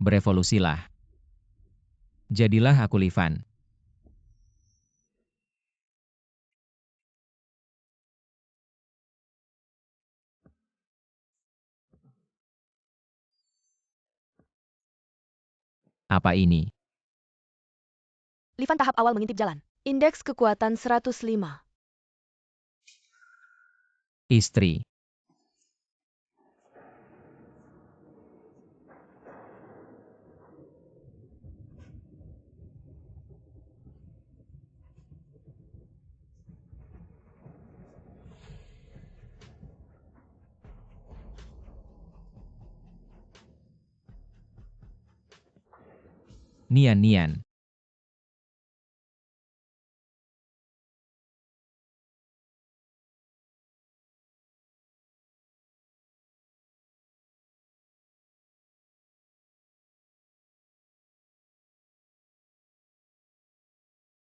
Berevolusilah. Jadilah aku Li Fan. Apa ini? Li Fan tahap awal mengintip jalan. Indeks kekuatan 105. Istri. Nian.